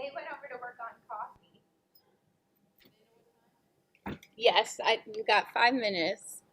They went over to work on coffee. Yes, you got 5 minutes.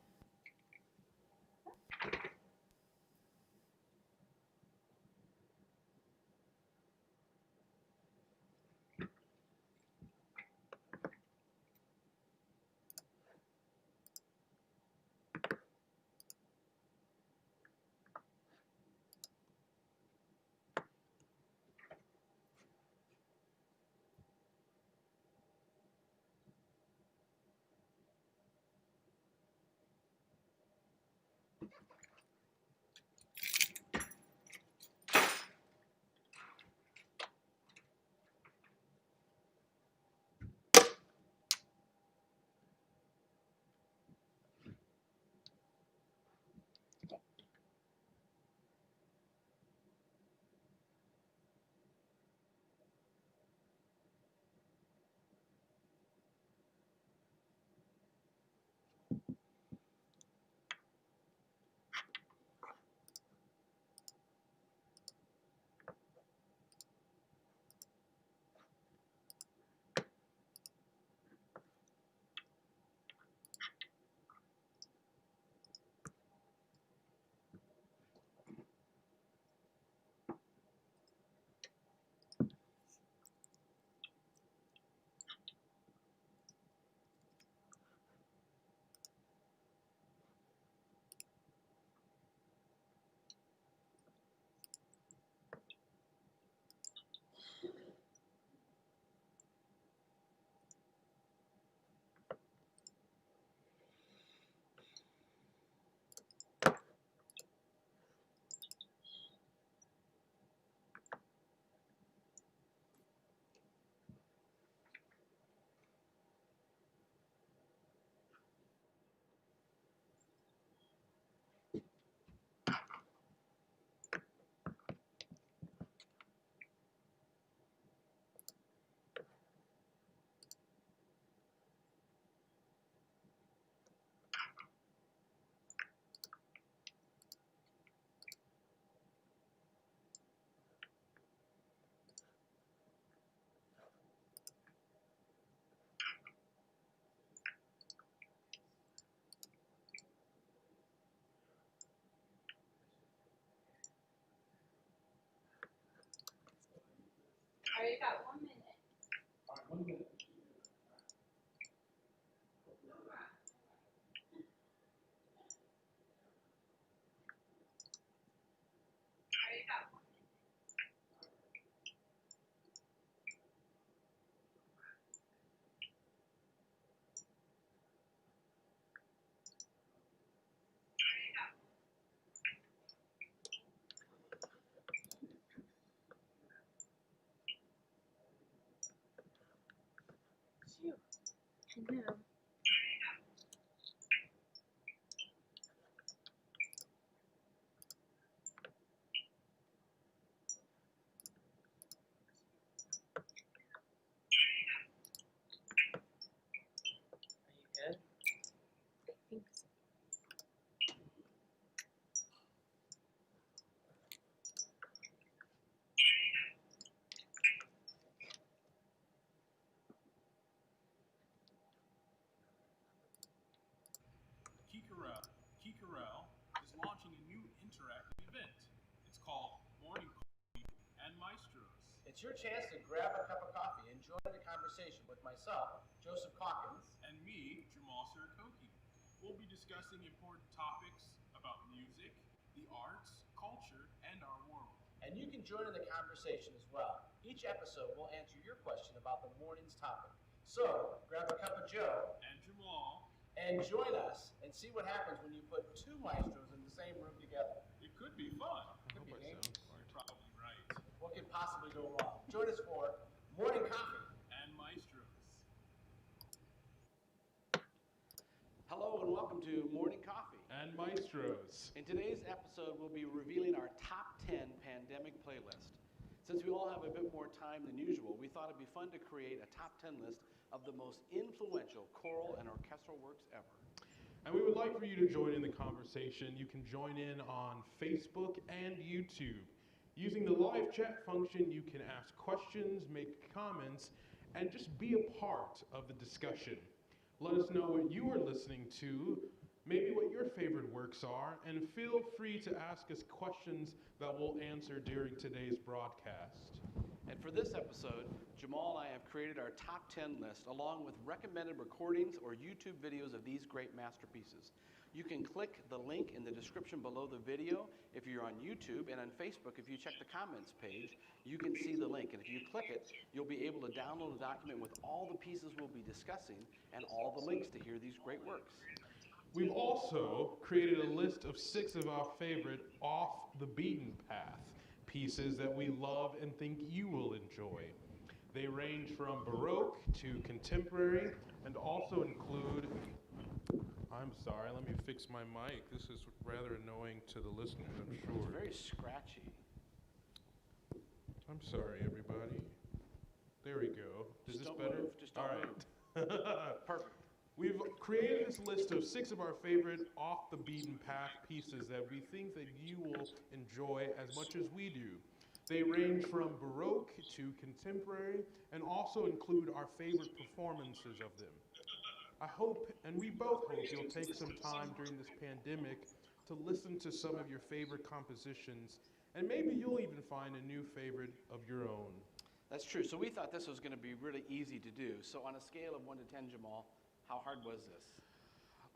All right, you got 1 minute. All right, 1 minute. I know. Are you good? I think so. Chorale is launching a new interactive event. It's called Morning Coffee and Maestros. It's your chance to grab a cup of coffee and join the conversation with myself, Joseph Calkins, And me, Jamal Sirakoki. We'll be discussing important topics about music, the arts, culture, and our world. and you can join in the conversation as well. Each episode will answer your question about the morning's topic. So, grab a cup of Joe And Jamal, and join us and see what happens when you put two maestros in the same room together. it could be fun. Could be neat. You're probably right. What could possibly go wrong? Join us for Morning Coffee. And Maestros. Hello and welcome to Morning Coffee. And Maestros. In today's episode, we'll be revealing our top 10 pandemic playlist. Since we all have a bit more time than usual, we thought it'd be fun to create a top 10 list of the most influential choral and orchestral works ever. And we would like for you to join in the conversation. You can join in on Facebook and YouTube. Using the live chat function, you can ask questions, make comments, and just be a part of the discussion. Let us know what you are listening to, maybe what your favorite works are, and feel free to ask us questions that we'll answer during today's broadcast. And for this episode, Jamal and I have created our top 10 list along with recommended recordings or YouTube videos of these great masterpieces. You can click the link in the description below the video if you're on YouTube, and on Facebook, if you check the comments page, you can see the link. And if you click it, you'll be able to download a document with all the pieces we'll be discussing and all the links to hear these great works. We've also created a list of 6 of our favorite off the beaten path pieces that we love and think you will enjoy. They range from Baroque to contemporary and also include... I'm sorry, let me fix my mic. This is rather annoying to the listeners, I'm sure. It's very scratchy. I'm sorry, everybody. There we go. Is this Don't better? move, just don't All right. Perfect. We've created this list of 6 of our favorite off-the-beaten-path pieces that we think that you will enjoy as much as we do. They range from Baroque to contemporary and also include our favorite performances of them. I hope, and we both hope, you'll take some time during this pandemic to listen to some of your favorite compositions, and maybe you'll even find a new favorite of your own. That's true. So we thought this was going to be really easy to do. So on a scale of 1 to 10, Jamal, how hard was this?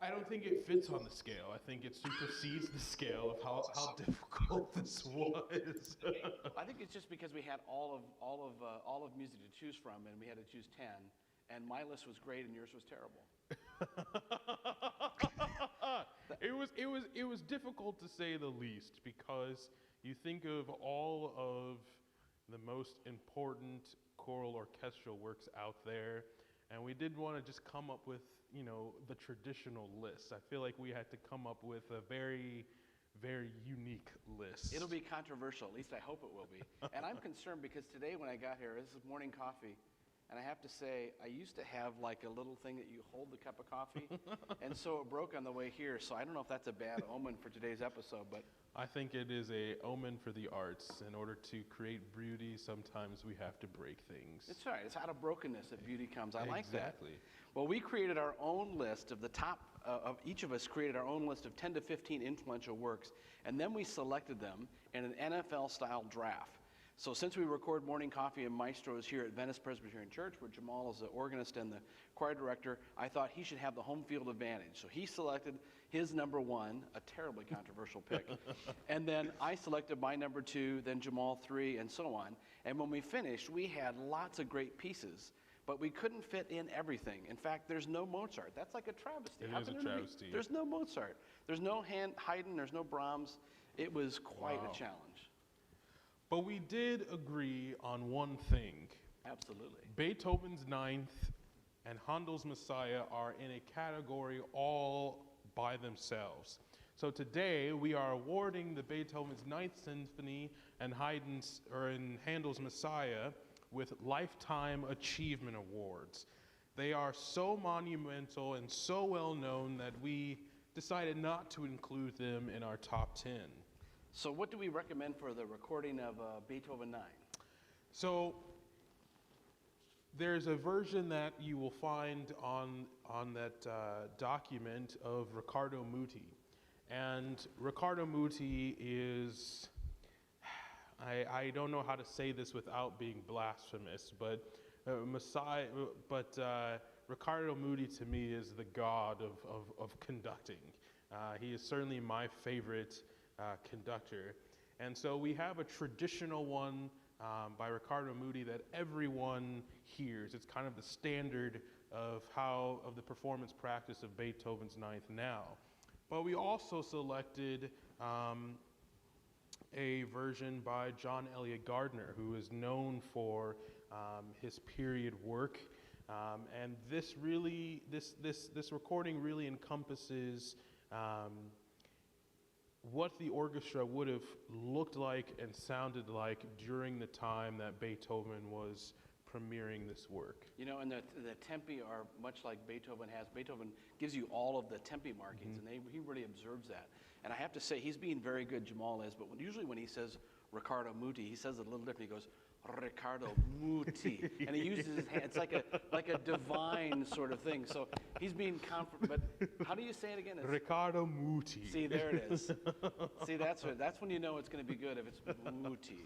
I don't think it fits on the scale. I think it supersedes the scale of how difficult this was. I think it's just because we had all of music to choose from, and we had to choose 10. And my list was great, and yours was terrible. It was difficult to say the least, because you think of all of the most important choral orchestral works out there, and we didn't want to just come up with, the traditional list. I feel like we had to come up with a very, very unique list. It'll be controversial, at least I hope it will be. And I'm concerned because today when I got here, this is morning coffee, and I have to say, I used to have like a little thing that you hold the cup of coffee, and so it broke on the way here, so I don't know if that's a bad omen for today's episode, but... I think it is a omen for the arts. In order to create beauty, sometimes we have to break things. It's all right. It's out of brokenness that beauty comes. I like that. Exactly. Well, we created our own list of the top, of each of us created our own list of 10 to 15 influential works, and then we selected them in an NFL-style draft. So since we record Morning Coffee and Maestros here at Venice Presbyterian Church, where Jamal is the organist and the choir director, I thought he should have the home field advantage. So he selected his number 1, a terribly controversial pick. And then I selected my number 2, then Jamal 3, and so on. And when we finished, we had lots of great pieces, but we couldn't fit in everything. In fact, there's no Mozart. That's like a travesty. It is a travesty. There's no Mozart. There's no Haydn. There's no Brahms. It was quite a challenge. But we did agree on one thing. Absolutely. Beethoven's Ninth and Handel's Messiah are in a category all by themselves. So today we are awarding the Beethoven's Ninth Symphony and Handel's Messiah with Lifetime Achievement Awards. They are so monumental and so well known that we decided not to include them in our top 10. So what do we recommend for the recording of Beethoven 9? So there's a version that you will find on that document of Riccardo Muti. And Riccardo Muti is, I don't know how to say this without being blasphemous, but Riccardo Muti to me is the god of conducting. He is certainly my favorite conductor. And so we have a traditional one by Riccardo Muti that everyone hears. It's kind of the standard of the performance practice of Beethoven's Ninth now. But we also selected a version by John Eliot Gardner, who is known for his period work. And this recording really encompasses what the orchestra would have looked like and sounded like during the time that Beethoven was premiering this work. And the tempi are much like Beethoven has. Beethoven gives you all of the tempi markings, and he really observes that. And I have to say, he's being very good, Jamal is, but usually when he says Riccardo Muti. He says it a little different. He goes, Riccardo Muti. And he uses his hand. It's like a divine sort of thing. So he's being but how do you say it again? It's, Riccardo Muti. see, there it is. See, that's when you know it's going to be good, if it's Muti.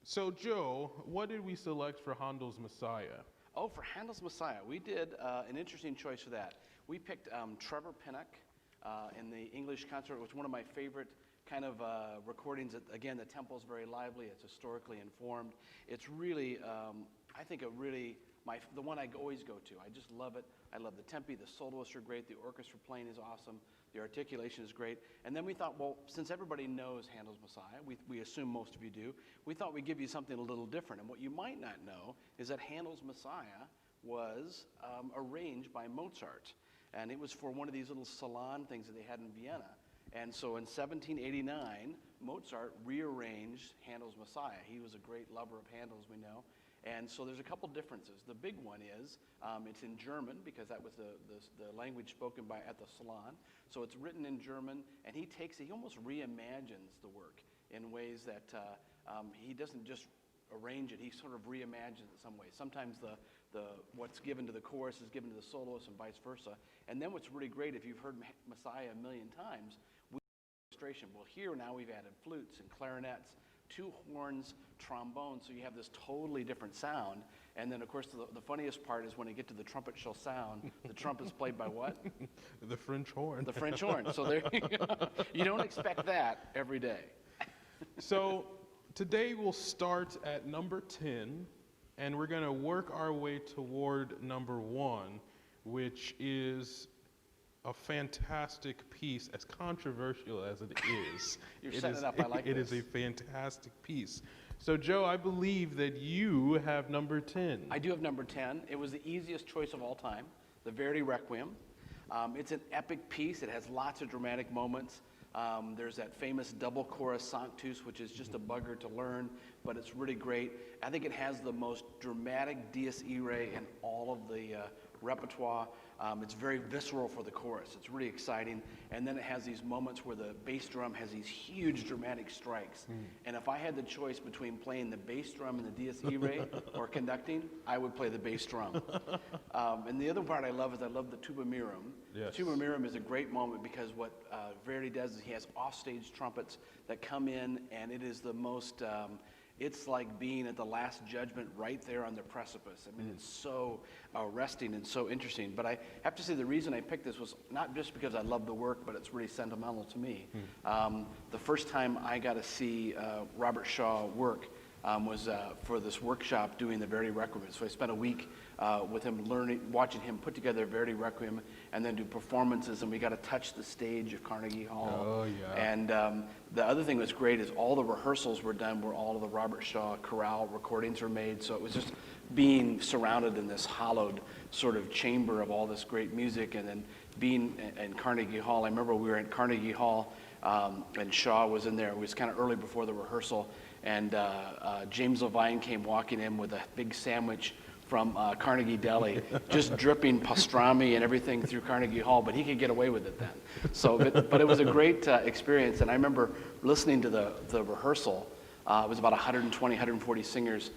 So, Joe, what did we select for Handel's Messiah? Oh, for Handel's Messiah, we did an interesting choice for that. We picked Trevor Pinnock in the English concert, which was one of my favorite kind of recordings. Again, the tempo is very lively. It's historically informed. It's really, I think, the one I always go to. I just love it. I love the tempi. The soloists are great. The orchestra playing is awesome. The articulation is great. And then we thought, well, since everybody knows Handel's Messiah, we assume most of you do, we thought we'd give you something a little different. And what you might not know is that Handel's Messiah was arranged by Mozart. And it was for one of these little salon things that they had in Vienna. And so in 1789, Mozart rearranged Handel's Messiah. He was a great lover of Handel, as we know. And so there's a couple differences. The big one is it's in German, because that was the language spoken at the salon. So it's written in German, and he almost reimagines the work in ways that he doesn't just arrange it, he sort of reimagines it some way. Sometimes what's given to the chorus is given to the soloist and vice versa. And then what's really great, if you've heard Messiah a million times, well, here now we've added flutes and clarinets, 2 horns, trombone, so you have this totally different sound. And then, of course, the funniest part is when you get to the trumpet shall sound, the trumpet's played by what? The French horn. The French horn. So there you go. You don't expect that every day. So today we'll start at number 10, and we're going to work our way toward number 1, which is a fantastic piece, as controversial as it is. You're setting it up, I like It this. is a fantastic piece. So, Joe, I believe that you have number 10. I do have number 10. It was the easiest choice of all time, the Verdi Requiem. It's an epic piece. It has lots of dramatic moments. There's that famous double chorus sanctus, which is just a bugger to learn, but it's really great. I think it has the most dramatic dies irae in all of the repertoire. It's very visceral for the chorus. It's really exciting. And then it has these moments where the bass drum has these huge dramatic strikes. And if I had the choice between playing the bass drum and the dies irae or conducting, I would play the bass drum. And the other part I love is I love the tuba mirum. Yes. The tuba mirum is a great moment because what Verdi does is he has offstage trumpets that come in, and it is the most, it's like being at the Last Judgment right there on the precipice. I mean, it's so arresting and so interesting. But I have to say the reason I picked this was not just because I love the work, but it's really sentimental to me. The first time I got to see Robert Shaw work was for this workshop doing the Verdi Requiem. So I spent a week with him watching him put together Verdi Requiem and then do performances, and we got to touch the stage of Carnegie Hall. Oh, yeah. And the other thing that's great is all the rehearsals were done where all of the Robert Shaw Chorale recordings were made. So it was just being surrounded in this hallowed sort of chamber of all this great music, and then being in Carnegie Hall. I remember we were in Carnegie Hall, and Shaw was in there. It was kind of early before the rehearsal, and James Levine came walking in with a big sandwich from Carnegie Deli, just dripping pastrami and everything through Carnegie Hall, but he could get away with it then. So, but it was a great experience, and I remember listening to the rehearsal. It was about 120, 140 singers,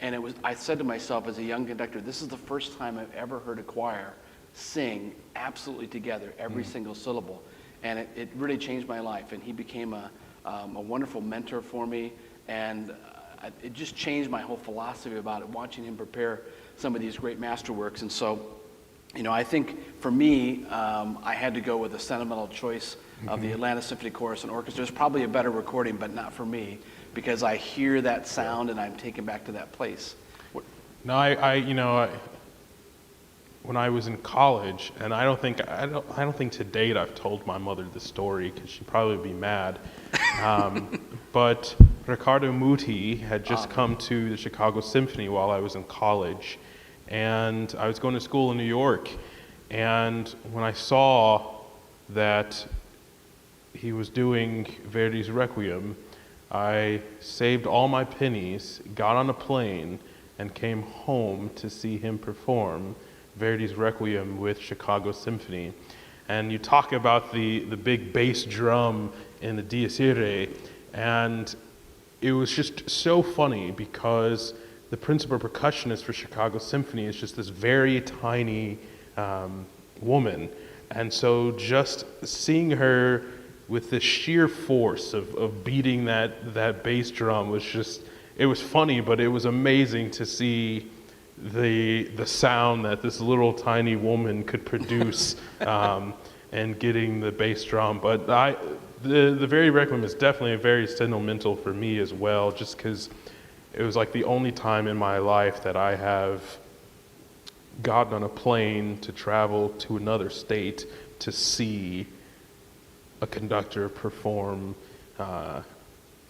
and I said to myself as a young conductor, this is the first time I've ever heard a choir sing absolutely together, every single syllable, and it really changed my life, and he became a wonderful mentor for me, and it just changed my whole philosophy about it, watching him prepare some of these great masterworks. And so, I think for me, I had to go with a sentimental choice of the Atlanta Symphony Chorus and Orchestra. There's probably a better recording, but not for me, because I hear that sound and I'm taken back to that place. No, when I was in college, and I don't think to date I've told my mother the story because she'd probably be mad. But Riccardo Muti had just come to the Chicago Symphony while I was in college, and I was going to school in New York. And when I saw that he was doing Verdi's Requiem, I saved all my pennies, got on a plane, and came home to see him perform Verdi's Requiem with Chicago Symphony. And you talk about the big bass drum in the Dies Irae, and it was just so funny because the principal percussionist for Chicago Symphony is just this very tiny woman. And so just seeing her with the sheer force of beating that bass drum was just, it was funny, but it was amazing to see the sound that this little tiny woman could produce and getting the bass drum. But the Verdi Requiem is definitely very sentimental for me as well, just because it was like the only time in my life that I have gotten on a plane to travel to another state to see a conductor perform a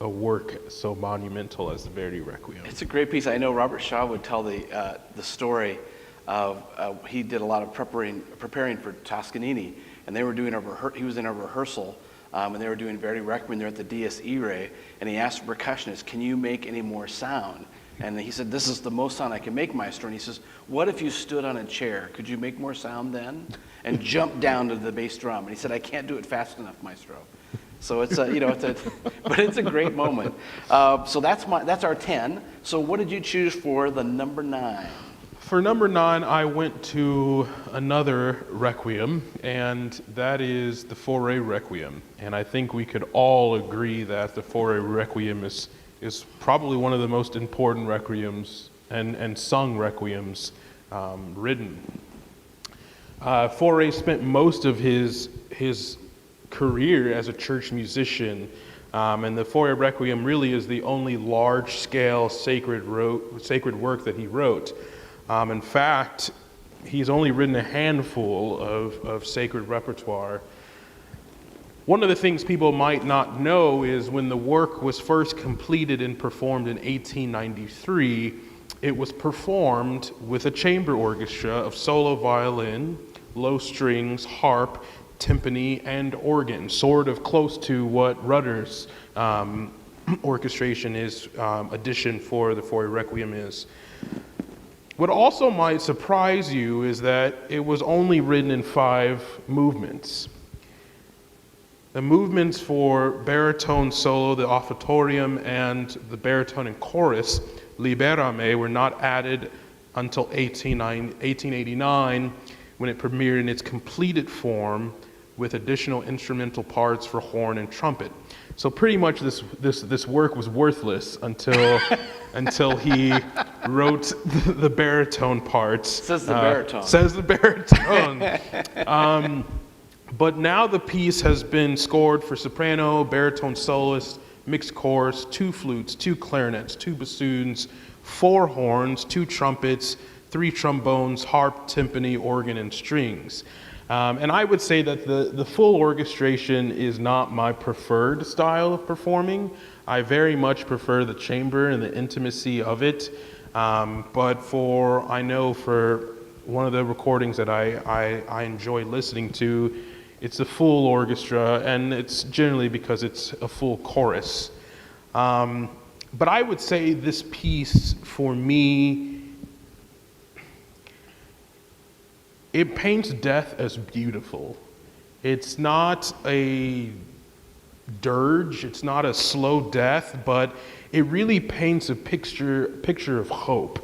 work so monumental as the Verdi Requiem. It's a great piece. I know Robert Shaw would tell the story of he did a lot of preparing for Toscanini, and they were doing he was in a rehearsal, and they were doing Verdi Requiem there at the Dies Irae, and he asked the percussionist, "Can you make any more sound?" And he said, "This is the most sound I can make, maestro." And he says, "What if you stood on a chair? Could you make more sound then?" And jumped down to the bass drum. And he said, "I can't do it fast enough, maestro." So it's but it's a great moment. So that's our 10. So what did you choose for the number 9? For number 9, I went to another Requiem, and that is the Fauré Requiem. And I think we could all agree that the Fauré Requiem is probably one of the most important requiems and sung requiems written. Fauré spent most of his career as a church musician, and the Fauré Requiem really is the only large-scale sacred work that he wrote. In fact, he's only written a handful of sacred repertoire. One of the things people might not know is when the work was first completed and performed in 1893, it was performed with a chamber orchestra of solo violin, low strings, harp, timpani, and organ, sort of close to what Rudder's orchestration is, addition for the Fauré Requiem is. What also might surprise you is that it was only written in 5 movements. The movements for baritone solo, the offertorium, and the baritone and chorus, Libera Me, were not added until 1889, when it premiered in its completed form with additional instrumental parts for horn and trumpet. So pretty much this work was worthless until he wrote the baritone parts. Says the baritone. Says the baritone. But now the piece has been scored for soprano, baritone soloist, mixed chorus, 2 flutes, 2 clarinets, 2 bassoons, 4 horns, 2 trumpets, 3 trombones, harp, timpani, organ, and strings. And I would say that the full orchestration is not my preferred style of performing. I very much prefer the chamber and the intimacy of it. But I know for one of the recordings that I enjoy listening to, it's a full orchestra, and it's generally because it's a full chorus. But I would say this piece, for me, it paints death as beautiful. It's not a dirge, it's not a slow death, but it really paints a picture of hope.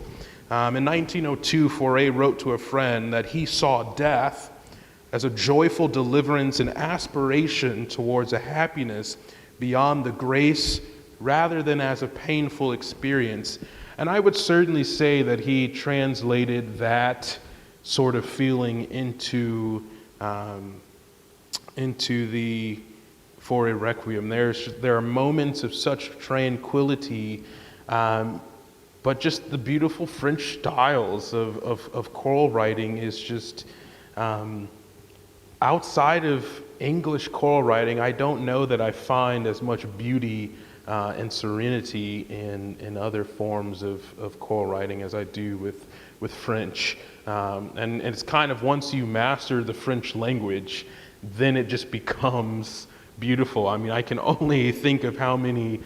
In 1902, Fauré wrote to a friend that he saw death as a joyful deliverance and aspiration towards a happiness beyond the grace, rather than as a painful experience. And I would certainly say that he translated that sort of feeling into the Fauré Requiem. There are moments of such tranquility, but just the beautiful French styles of choral writing is just, outside of English choral writing, I don't know that I find as much beauty and serenity in other forms of choral writing as I do with French. And it's kind of, once you master the French language, then it just becomes beautiful. I mean, I can only think of how many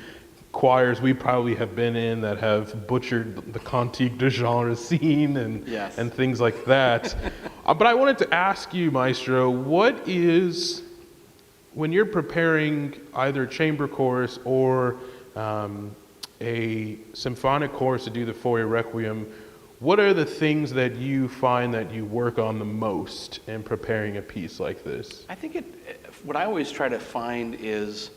choirs we probably have been in that have butchered the Cantique de Jean Racine and things like that. But I wanted to ask you, Maestro, what is, when you're preparing either chamber chorus or a symphonic chorus to do the War Requiem, what are the things that you find that you work on the most in preparing a piece like this? I think what I always try to find is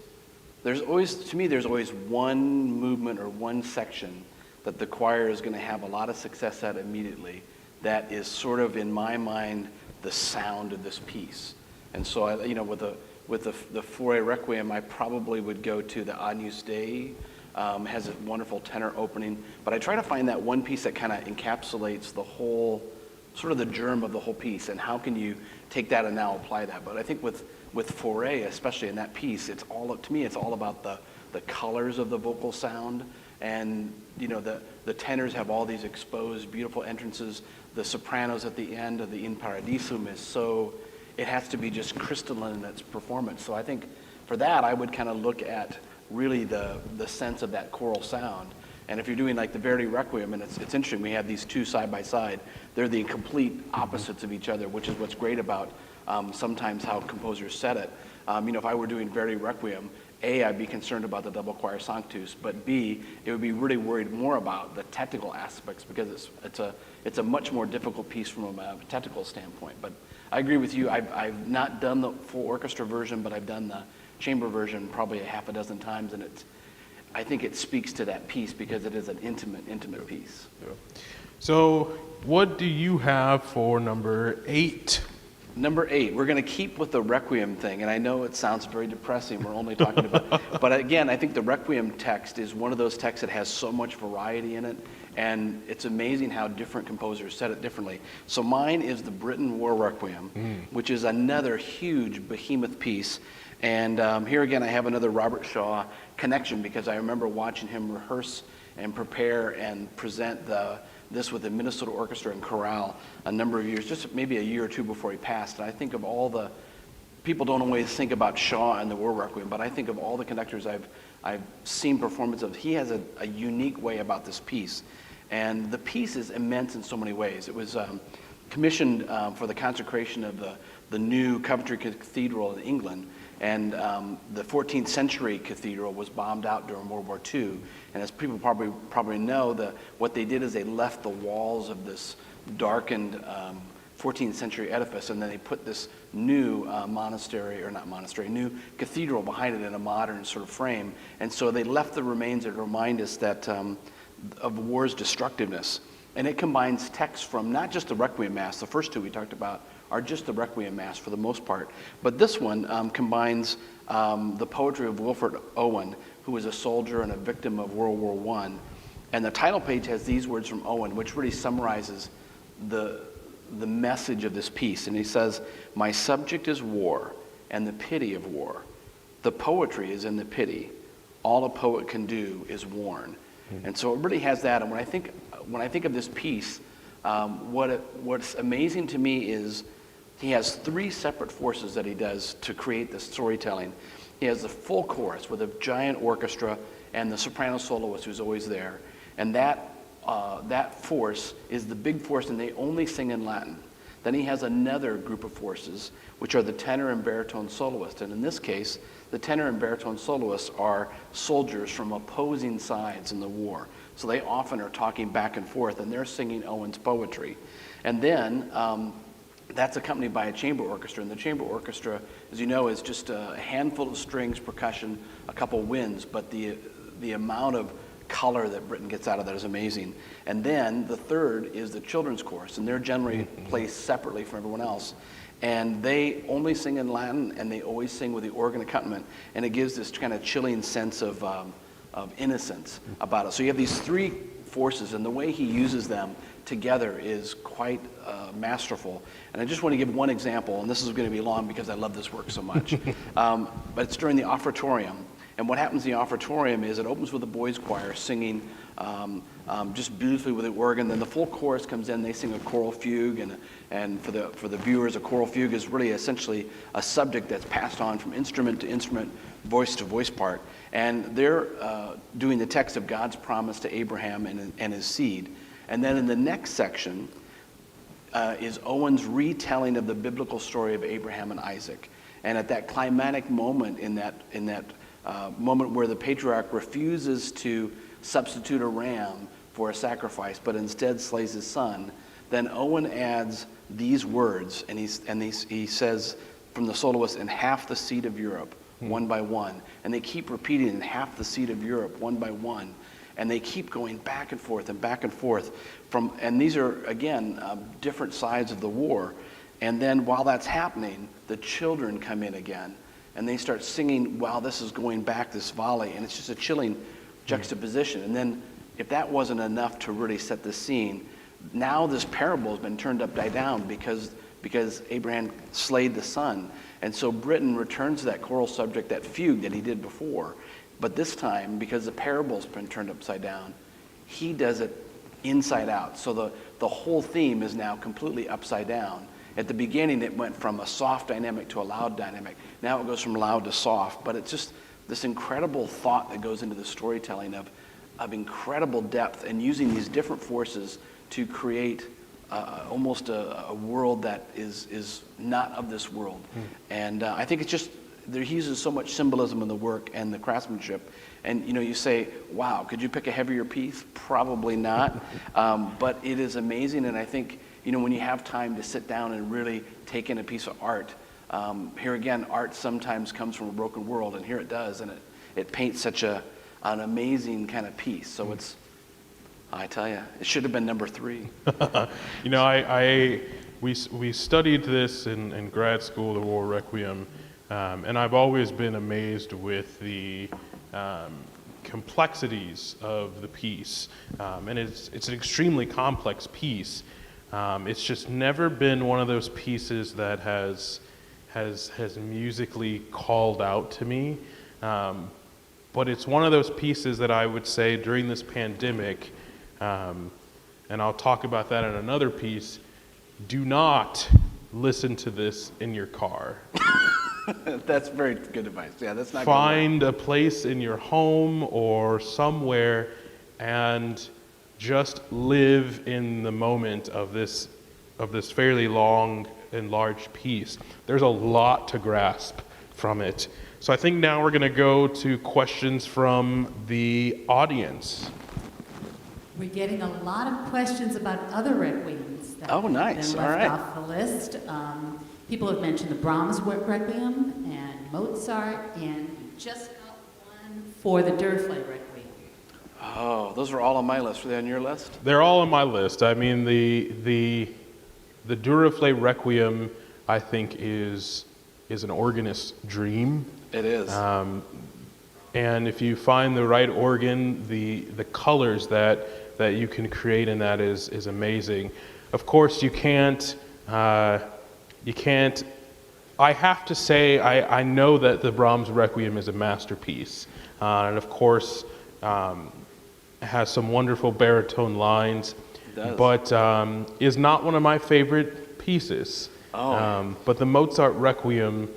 there's always one movement or one section that the choir is going to have a lot of success at immediately that is sort of, in my mind, the sound of this piece. And so, with the War Requiem, I probably would go to the Agnus Dei. Has a wonderful tenor opening, but I try to find that one piece that kind of encapsulates the whole, sort of the germ of the whole piece, and how can you take that and now apply that. But I think with Foray, especially in that piece, to me it's all about the colors of the vocal sound, and the tenors have all these exposed, beautiful entrances. The sopranos at the end of the In Paradisum it has to be just crystalline in its performance. So I think for that, I would kind of look at really the sense of that choral sound. And if you're doing like the Verdi Requiem, and it's interesting, we have these two side by side, they're the complete opposites of each other, which is what's great about sometimes how composers set it. If I were doing Verdi Requiem, A, I'd be concerned about the double choir sanctus, but B, it would be really worried more about the technical aspects, because it's a much more difficult piece from a technical standpoint. But I agree with you. I've not done the full orchestra version, but I've done the chamber version probably a half a dozen times, and I think it speaks to that piece because it is an intimate piece. Yeah. So what do you have for number 8? Number 8, we're going to keep with the Requiem thing, and I know it sounds very depressing. We're only talking about, but again, I think the Requiem text is one of those texts that has so much variety in it, and it's amazing how different composers set it differently. So mine is the Britain War Requiem, which is another huge behemoth piece. And here again, I have another Robert Shaw connection, because I remember watching him rehearse and prepare and present this with the Minnesota Orchestra and Chorale a number of years, just maybe a year or two before he passed. And I think of all the people don't always think about Shaw and the War Requiem, but I think of all the conductors I've seen performance of. He has a unique way about this piece, and the piece is immense in so many ways. It was commissioned for the consecration of the new Coventry Cathedral in England. And the 14th century cathedral was bombed out during World War II. And as people probably know, what they did is they left the walls of this darkened 14th century edifice, and then they put this new new cathedral behind it in a modern sort of frame. And so they left the remains that remind us that of war's destructiveness. And it combines texts from not just the Requiem Mass, the first two we talked about are just the Requiem Mass for the most part. But this one combines the poetry of Wilfred Owen, who was a soldier and a victim of World War I. And the title page has these words from Owen, which really summarizes the message of this piece. And he says, "My subject is war and the pity of war. The poetry is in the pity. All a poet can do is warn." And so it really has that. And when I think of this piece, what's amazing to me is he has 3 separate forces that he does to create this storytelling. He has the full chorus with a giant orchestra and the soprano soloist who's always there. And that force is the big force, and they only sing in Latin. Then he has another group of forces, which are the tenor and baritone soloist. And in this case, the tenor and baritone soloists are soldiers from opposing sides in the war. So they often are talking back and forth, and they're singing Owen's poetry. And then that's accompanied by a chamber orchestra. And the chamber orchestra, as you know, is just a handful of strings, percussion, a couple winds, but the amount of color that Britain gets out of that is amazing. And then the third is the children's chorus, and they're generally placed separately from everyone else. And they only sing in Latin, and they always sing with the organ accompaniment, and it gives this kind of chilling sense of innocence about it. So you have these 3 forces, and the way he uses them together is quite masterful. And I just want to give one example, and this is going to be long because I love this work so much. But it's during the offertorium. And what happens in the offertorium is it opens with the boys' choir singing just beautifully with the organ. Then the full chorus comes in. They sing a choral fugue, and for the viewers, a choral fugue is really essentially a subject that's passed on from instrument to instrument, voice to voice part. And they're doing the text of God's promise to Abraham and his seed. And then in the next section, is Owen's retelling of the biblical story of Abraham and Isaac. And at that climatic moment, in that moment where the patriarch refuses to substitute a ram for a sacrifice, but instead slays his son, then Owen adds these words, and he says from the soloist, in half the seed of Europe, one by one. And they keep repeating, in half the seed of Europe, one by one. And they keep going back and forth and back and forth. And these are, again, different sides of the war. And then while that's happening, the children come in again. And they start singing while this is going back, this volley. And it's just a chilling juxtaposition. And then if that wasn't enough to really set the scene, now this parable has been turned upside down because Abraham slayed the son. And so Britten returns to that choral subject, that fugue that he did before. But this time, because the parable's been turned upside down, he does it inside out. So the whole theme is now completely upside down. At the beginning, it went from a soft dynamic to a loud dynamic. Now it goes from loud to soft. But it's just this incredible thought that goes into the storytelling of incredible depth and using these different forces to create almost a world that is not of this world. And I think it's just, he uses so much symbolism in the work and the craftsmanship. And you say, wow, could you pick a heavier piece? Probably not. But it is amazing. And I think, when you have time to sit down and really take in a piece of art, here again, art sometimes comes from a broken world, and here it does. And it paints such an amazing kind of piece. So I tell you, it should have been number 3. We studied this in grad school, the War Requiem, and I've always been amazed with the complexities of the piece. And it's an extremely complex piece. It's just never been one of those pieces that has musically called out to me. But it's one of those pieces that I would say during this pandemic, and I'll talk about that in another piece, do not listen to this in your car. That's very good advice. Yeah, that's not Find a place in your home or somewhere and just live in the moment of this fairly long and large piece. There's a lot to grasp from it. So I think now we're going to go to questions from the audience. We're getting a lot of questions about other requiems that Oh, nice. have been All left right. off the list. People have mentioned the Brahms Requiem and Mozart, and we just got one for the Durfley Requiem. Oh, those are all on my list. Were they on your list? They're all on my list. I mean, the Duruflé Requiem, I think, is an organist's dream. It is. And if you find the right organ, the colors that you can create in that is amazing. Of course, you can't. I have to say, I know that the Brahms Requiem is a masterpiece, and of course, it has some wonderful baritone lines, but is not one of my favorite pieces. But the Mozart Requiem,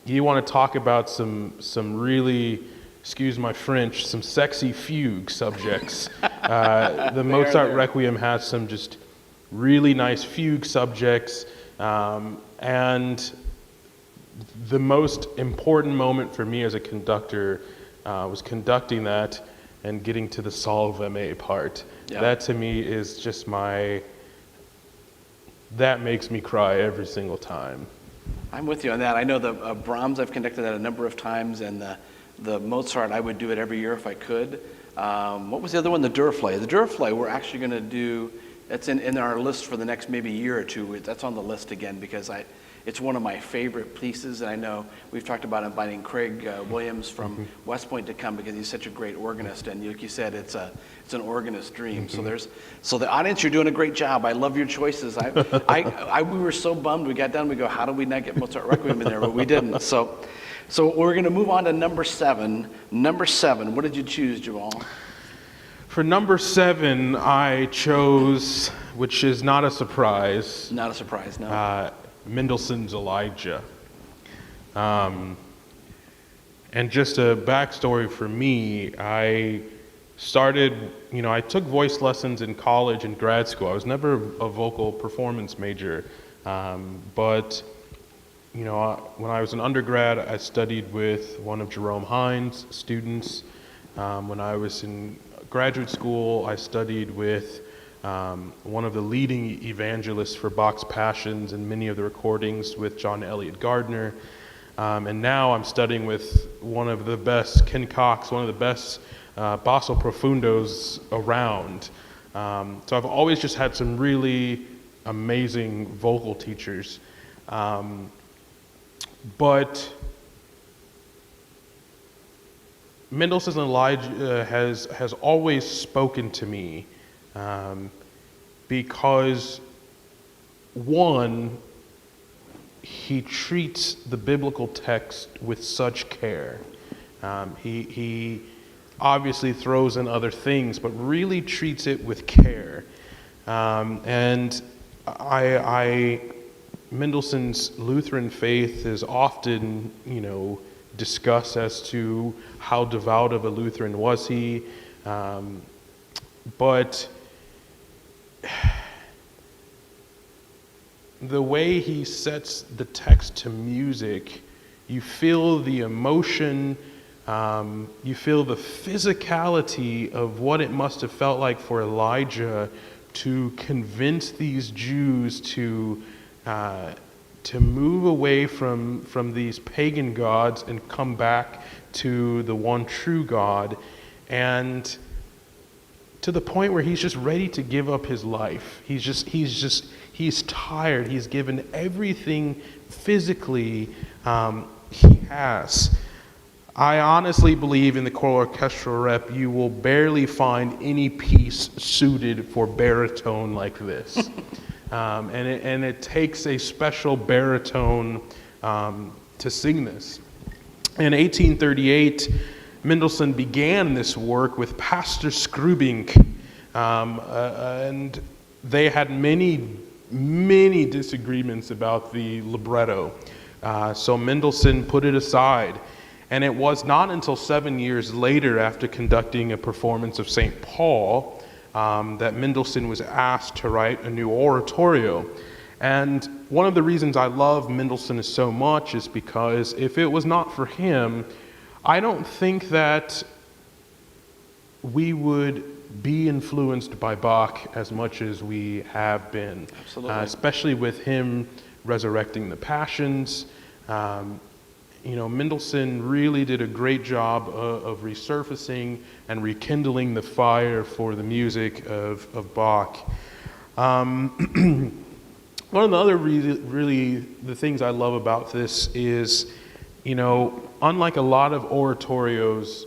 you want to talk about some really, excuse my French, some sexy fugue subjects. The Mozart Requiem has some just really nice fugue subjects, and the most important moment for me as a conductor was conducting that and getting to the Salve Me part. Yeah. That to me is just that makes me cry every single time. I'm with you on that. I know the Brahms, I've conducted that a number of times, and the Mozart, I would do it every year if I could. What was the other one? The Duruflé. The Duruflé, we're actually going to do, it's in our list for the next maybe year or two. That's on the list again because it's one of my favorite pieces, and I know we've talked about inviting Craig Williams from West Point to come because he's such a great organist, and like you said, it's an organist's dream. So the audience, you're doing a great job. I love your choices. We were so bummed we got done. We go, how did we not get Mozart Requiem in there? But we didn't. So we're going to move on to number 7. Number 7. What did you choose, Jamal? For number 7, I chose, which is not a surprise. Not a surprise, no. Mendelssohn's Elijah. And just a backstory for me, I started, I took voice lessons in college and grad school. I was never a vocal performance major, but when I was an undergrad, I studied with one of Jerome Hines' students. When I was in graduate school, I studied with one of the leading evangelists for Bach's Passions and many of the recordings with John Eliot Gardner. And now I'm studying with one of the best, Ken Cox, one of the best basso profundos around. So I've always just had some really amazing vocal teachers. But Mendelssohn Elijah has always spoken to me because, one, he treats the biblical text with such care. He obviously throws in other things, but really treats it with care. And Mendelssohn's Lutheran faith is often, discussed as to how devout of a Lutheran was he. But the way he sets the text to music, you feel the emotion, you feel the physicality of what it must have felt like for Elijah to convince these Jews to move away from these pagan gods and come back to the one true God, and to the point where he's just ready to give up his life. He's tired. He's given everything physically he has. I honestly believe in the choral orchestral rep, you will barely find any piece suited for baritone like this. And it takes a special baritone to sing this. In 1838, Mendelssohn began this work with Pastor Scrubink, and they had many disagreements about the libretto. So Mendelssohn put it aside. And it was not until 7 years later, after conducting a performance of St. Paul, that Mendelssohn was asked to write a new oratorio. And one of the reasons I love Mendelssohn so much is because if it was not for him, I don't think that we would be influenced by Bach as much as we have been. Absolutely. Especially with him resurrecting the Passions. Mendelssohn really did a great job of resurfacing and rekindling the fire for the music of Bach. One of the other really the things I love about this is, unlike a lot of oratorios,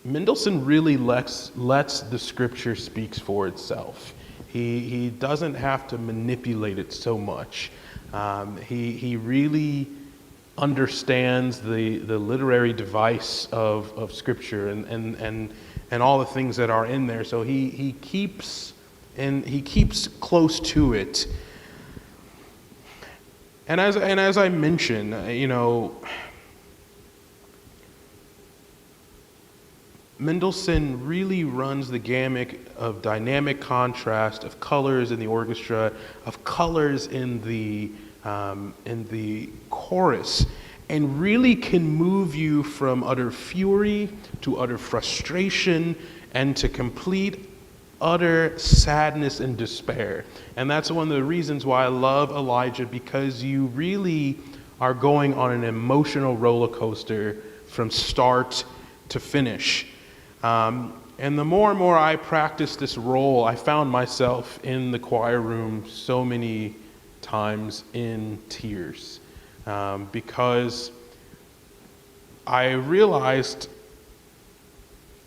Mendelssohn really lets the scripture speaks for itself. He doesn't have to manipulate it so much. He really understands the literary device of scripture and all the things that are in there. So he keeps close to it. And as I mentioned, Mendelssohn really runs the gamut of dynamic contrast, of colors in the orchestra, of colors in the chorus, and really can move you from utter fury to utter frustration and to complete utter sadness and despair. And that's one of the reasons why I love Elijah, because you really are going on an emotional roller coaster from start to finish. And the more and more I practiced this role, I found myself in the choir room so many times in tears, because I realized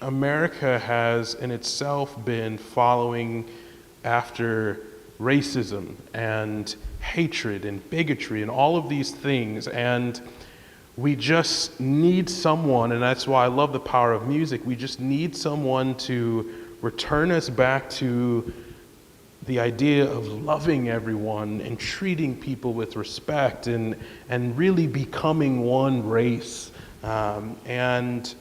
America has in itself been following after racism and hatred and bigotry and all of these things, and we just need someone, and that's why I love the power of music, we just need someone to return us back to the idea of loving everyone and treating people with respect and really becoming one race. And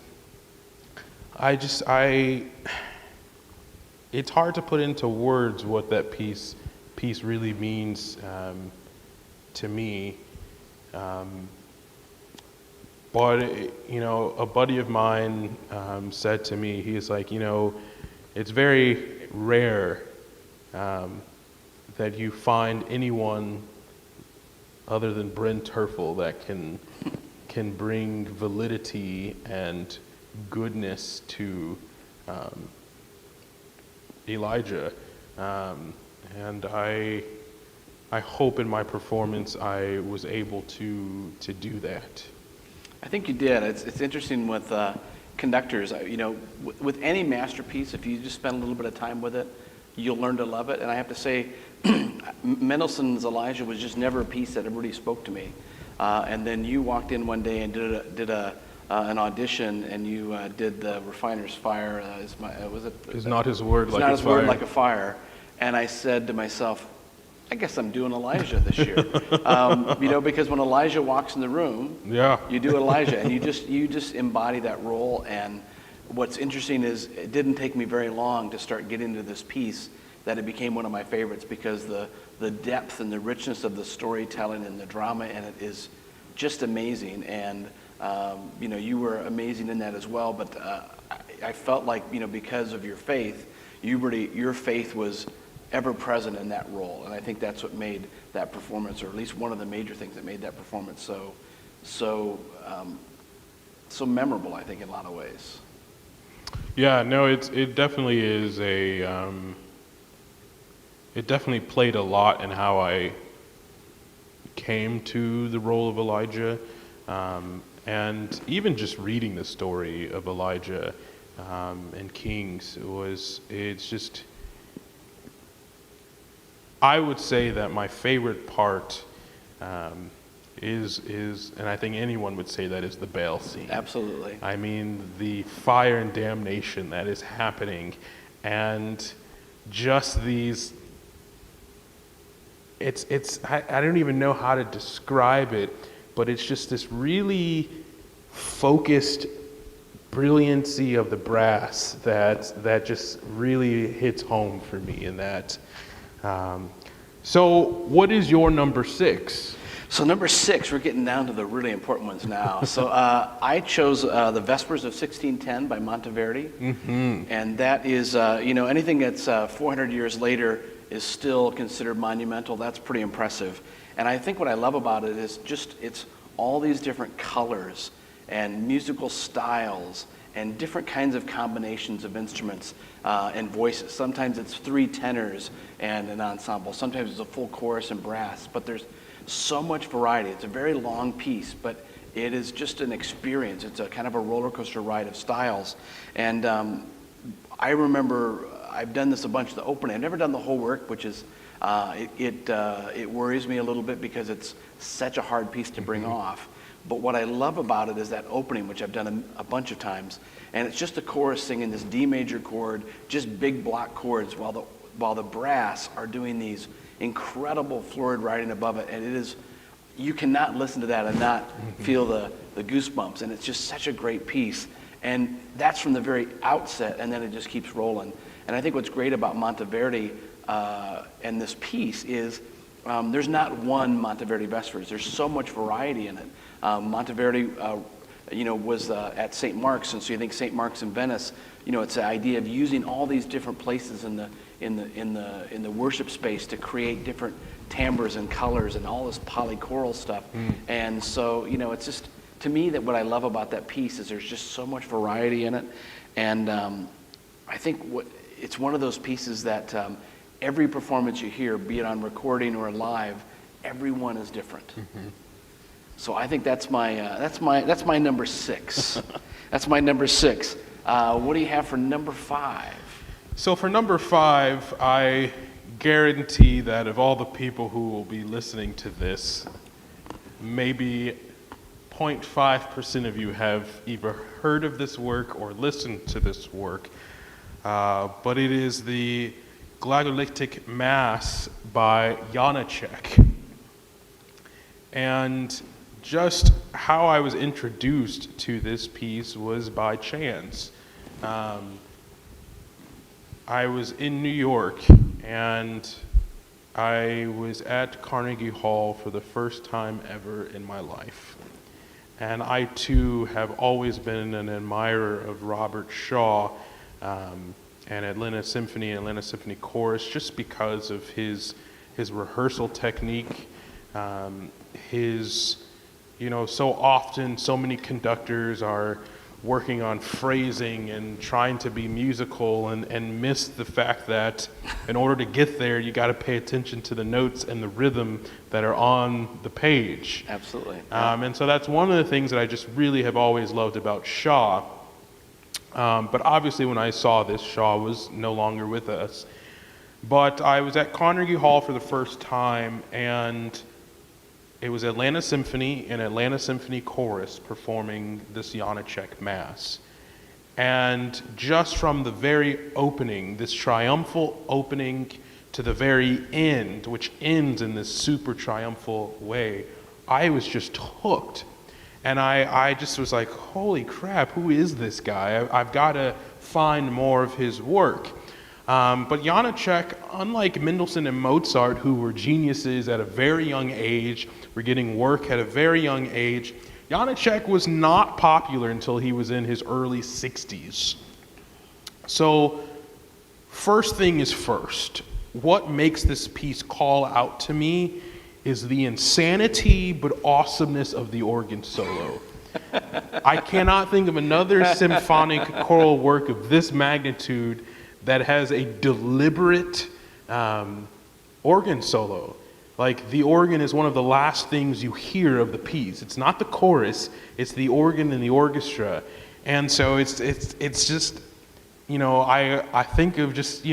it's hard to put into words what that piece really means to me. But a buddy of mine said to me, he's like, it's very rare that you find anyone other than Bryn Terfel that can bring validity and goodness to Elijah, and I hope in my performance I was able to do that. I think you did. It's interesting with conductors. With any masterpiece, if you just spend a little bit of time with it, you'll learn to love it. And I have to say, Mendelssohn's Elijah was just never a piece that really spoke to me. And then you walked in one day and did an audition, and you did the Refiner's Fire. Is not his word like a fire. Not his word like a fire. And I said to myself, I guess I'm doing Elijah this year. Because when Elijah walks in the room, you do Elijah, and you just embody that role. And what's interesting is it didn't take me very long to start getting into this piece that it became one of my favorites, because the depth and the richness of the storytelling and the drama in it is just amazing. And you were amazing in that as well. But I felt like because of your faith, your faith was ever present in that role, and I think that's what made that performance, or at least one of the major things that made that performance so memorable, I think, in a lot of ways. Yeah, no, it definitely is it definitely played a lot in how I came to the role of Elijah, and even just reading the story of Elijah and Kings it's just. I would say that my favorite part is, and I think anyone would say that, is the Baal scene. Absolutely. I mean, the fire and damnation that is happening, and just these. I don't even know how to describe it, but it's just this really focused brilliancy of the brass that just really hits home for me in that. So what is your number 6? So number 6, we're getting down to the really important ones now. So I chose the Vespers of 1610 by Monteverdi. Mm-hmm. And that is, anything that's 400 years later is still considered monumental. That's pretty impressive. And I think what I love about it is it's all these different colors and musical styles and different kinds of combinations of instruments and voices. Sometimes it's 3 tenors and an ensemble. Sometimes it's a full chorus and brass. But there's so much variety. It's a very long piece, but it is just an experience. It's a kind of a roller coaster ride of styles. And I remember I've done this a bunch, the opening. I've never done the whole work, which is, it worries me a little bit because it's such a hard piece to bring off. But what I love about it is that opening, which I've done a bunch of times, and it's just a chorus singing this D major chord, just big block chords, while the brass are doing these incredible florid writing above it, and it is, you cannot listen to that and not feel the goosebumps, and it's just such a great piece. And that's from the very outset, and then it just keeps rolling. And I think what's great about Monteverdi and this piece is there's not one Monteverdi Vespers. There's so much variety in it. Monteverdi, was at St. Mark's, and so you think St. Mark's in Venice. It's the idea of using all these different places in the worship space to create different timbres and colors and all this polychoral stuff. And so it's just, to me, that what I love about that piece is there's just so much variety in it, and I think it's one of those pieces that every performance you hear, be it on recording or live, everyone is different. So I think that's my number 6. That's my number 6. What do you have for number 5? So for number 5, I guarantee that of all the people who will be listening to this, maybe 0.5% of you have either heard of this work or listened to this work. But it is the Glagolitic Mass by Janacek. And just how I was introduced to this piece was by chance. I was in New York, and I was at Carnegie Hall for the first time ever in my life. And I, too, have always been an admirer of Robert Shaw and Atlanta Symphony and Atlanta Symphony Chorus, just because of his rehearsal technique, so often so many conductors are working on phrasing and trying to be musical and miss the fact that in order to get there, you got to pay attention to the notes and the rhythm that are on the page. Absolutely. And so that's one of the things that I just really have always loved about Shaw. But obviously when I saw this, Shaw was no longer with us. But I was at Carnegie Hall for the first time, and it was Atlanta Symphony and Atlanta Symphony Chorus performing this Janacek Mass. And just from the very opening, this triumphal opening, to the very end, which ends in this super triumphal way, I was just hooked. And I just was like, holy crap, who is this guy? I've got to find more of his work. But Janacek, unlike Mendelssohn and Mozart, who were geniuses at a very young age, were getting work at a very young age, Janacek was not popular until he was in his early 60s. So, first thing is first. What makes this piece call out to me is the insanity but awesomeness of the organ solo. I cannot think of another symphonic choral work of this magnitude that has a deliberate organ solo. Like, the organ is one of the last things you hear of the piece. It's not the chorus, it's the organ and the orchestra. And so it's just, I think of just,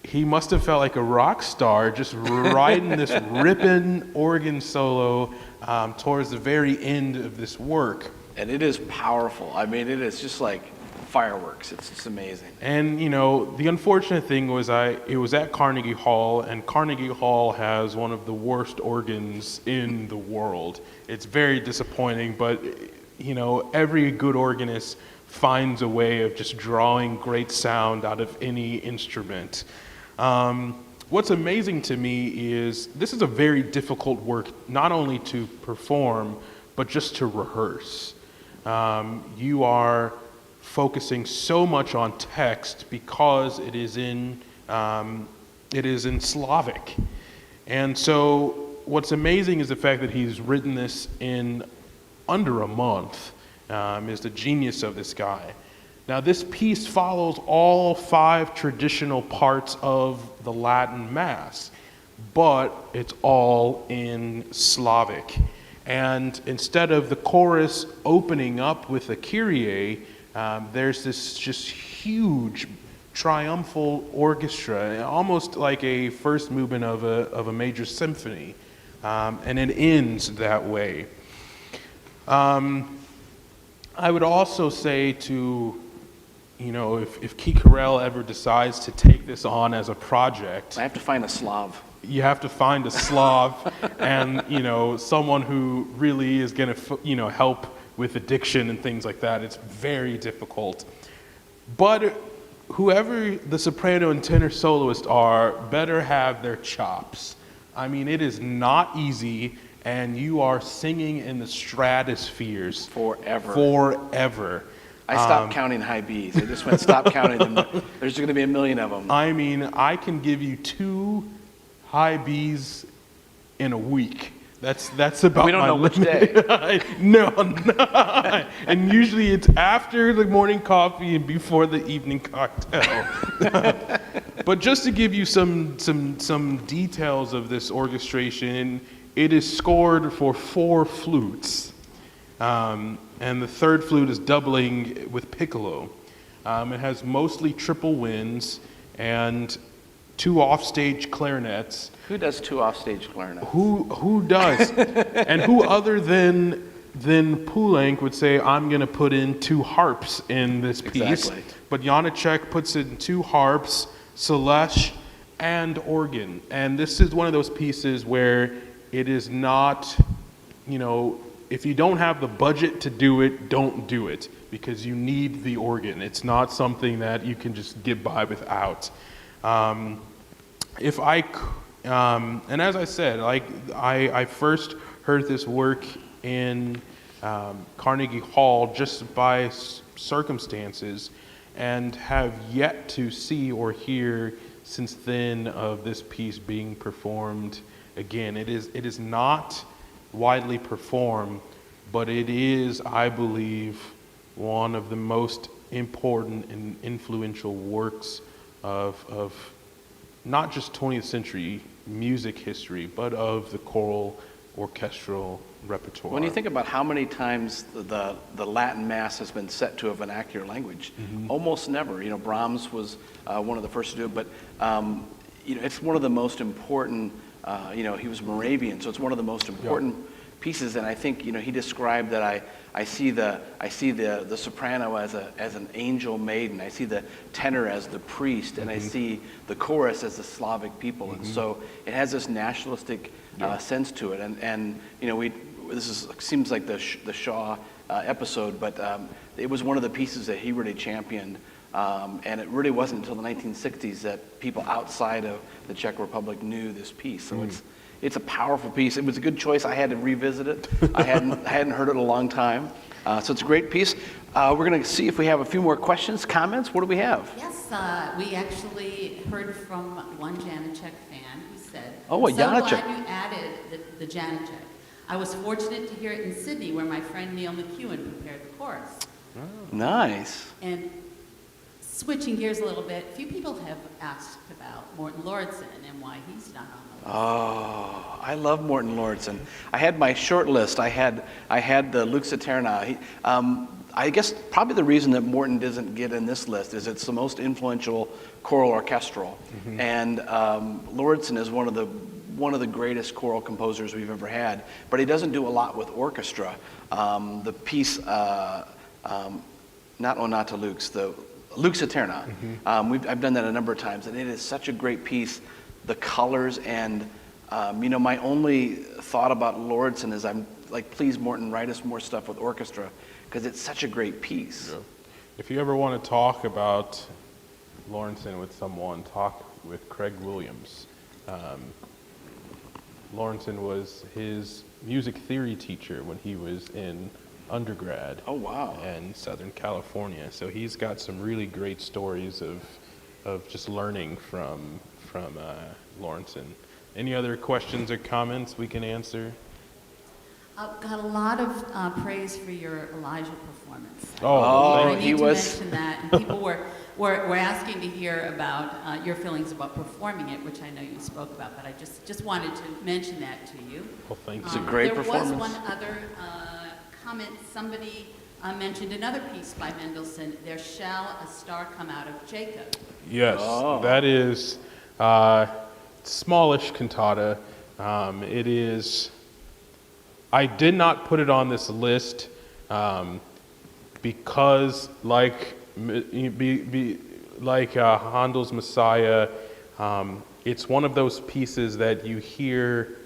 he must have felt like a rock star just riding this ripping organ solo towards the very end of this work. And it is powerful. I mean, it is just like fireworks. It's just amazing. And, the unfortunate thing was it was at Carnegie Hall, and Carnegie Hall has one of the worst organs in the world. It's very disappointing, but, every good organist finds a way of just drawing great sound out of any instrument. What's amazing to me is this is a very difficult work, not only to perform, but just to rehearse. You are focusing so much on text because it is in Slavic. And so what's amazing is the fact that he's written this in under a month, is the genius of this guy. Now, this piece follows all 5 traditional parts of the Latin Mass, but it's all in Slavic. And instead of the chorus opening up with a Kyrie, there's this just huge triumphal orchestra, almost like a first movement of a major symphony, and it ends that way. I would also say to, if Chorale ever decides to take this on as a project, I have to find a Slav. You have to find a Slav and, someone who really is going to, help with addiction and things like that. It's very difficult. But whoever the soprano and tenor soloists are better have their chops. I mean, it is not easy, and you are singing in the stratospheres. Forever. I stopped counting high Bs. I just went, stop counting them. There's going to be a million of them. I mean, I can give you 2 high Bs in a week. That's about we don't my know limit. which day. No. And usually it's after the morning coffee and before the evening cocktail. But just to give you some details of this orchestration, it is scored for 4 flutes. And the 3rd flute is doubling with piccolo. It has mostly triple winds and 2 offstage clarinets. Who does 2 offstage clarinets? Who does? And who other than Poulenc would say, I'm going to put in 2 harps in this piece. Exactly. But Janacek puts in 2 harps, celeste, and organ. And this is one of those pieces where it is not, if you don't have the budget to do it, don't do it. because you need the organ. It's not something that you can just get by without. And as I said, like I first heard this work in Carnegie Hall just by circumstances, and have yet to see or hear since then of this piece being performed again. It is not widely performed, but it is, I believe, one of the most important and influential works of not just 20th century music history, but of the choral orchestral repertoire. When you think about how many times the Latin Mass has been set to a vernacular language, almost never. You know, Brahms was one of the first to do it, but you know, it's one of the most important. You know, he was Moravian, so it's one of the most important pieces. And I think, you know, he described that I see the soprano as an angel maiden. I see the tenor as the priest, and I see the chorus as the Slavic people. And so it has this nationalistic sense to it. And you know, seems like the Shaw episode, but it was one of the pieces that he really championed. And it really wasn't until the 1960s that people outside of the Czech Republic knew this piece. So it's a powerful piece. It was a good choice. I had to revisit it. I hadn't heard it in a long time. So it's a great piece. We're going to see if we have a few more questions, comments. What do we have? Yes, we actually heard from one Janacek fan who said, "Oh, a I'm so Janacek. glad you added the Janacek. I was fortunate to hear it in Sydney, where my friend Neil McEwen prepared the chorus." Oh. Nice. And switching gears a little bit, a few people have asked about Morten Lauridsen and why he's not on the list. Oh, I love Morten Lauridsen. I had my short list. I had the Lux Aeterna. I guess probably the reason that Morten doesn't get in this list is it's the most influential choral orchestral, and Lauridsen is one of the greatest choral composers we've ever had. But he doesn't do a lot with orchestra. The piece, not Onata Lux, the Lux Aeterna. I've done that a number of times, and it is such a great piece. The colors and you know, my only thought about Lauridsen is I'm like, please, Morten, write us more stuff with orchestra, because it's such a great piece. Yeah. If you ever want to talk about Lauridsen with someone, talk with Craig Williams. Lauridsen was his music theory teacher when he was in undergrad. Oh, wow. In Southern California. So he's got some really great stories of just learning from Lauridsen. Any other questions or comments we can answer? Got a lot of praise for your Elijah performance. Oh, I he need to was. mention that. And people were asking to hear about your feelings about performing it, which I know you spoke about, but I just wanted to mention that to you. Well, thank It's you. a great there performance. was one other comment. Somebody mentioned another piece by Mendelssohn, "There Shall a Star Come Out of Jacob." Yes, Oh. that is smallish cantata. It is. I did not put it on this list because, like Handel's Messiah, it's one of those pieces that you hear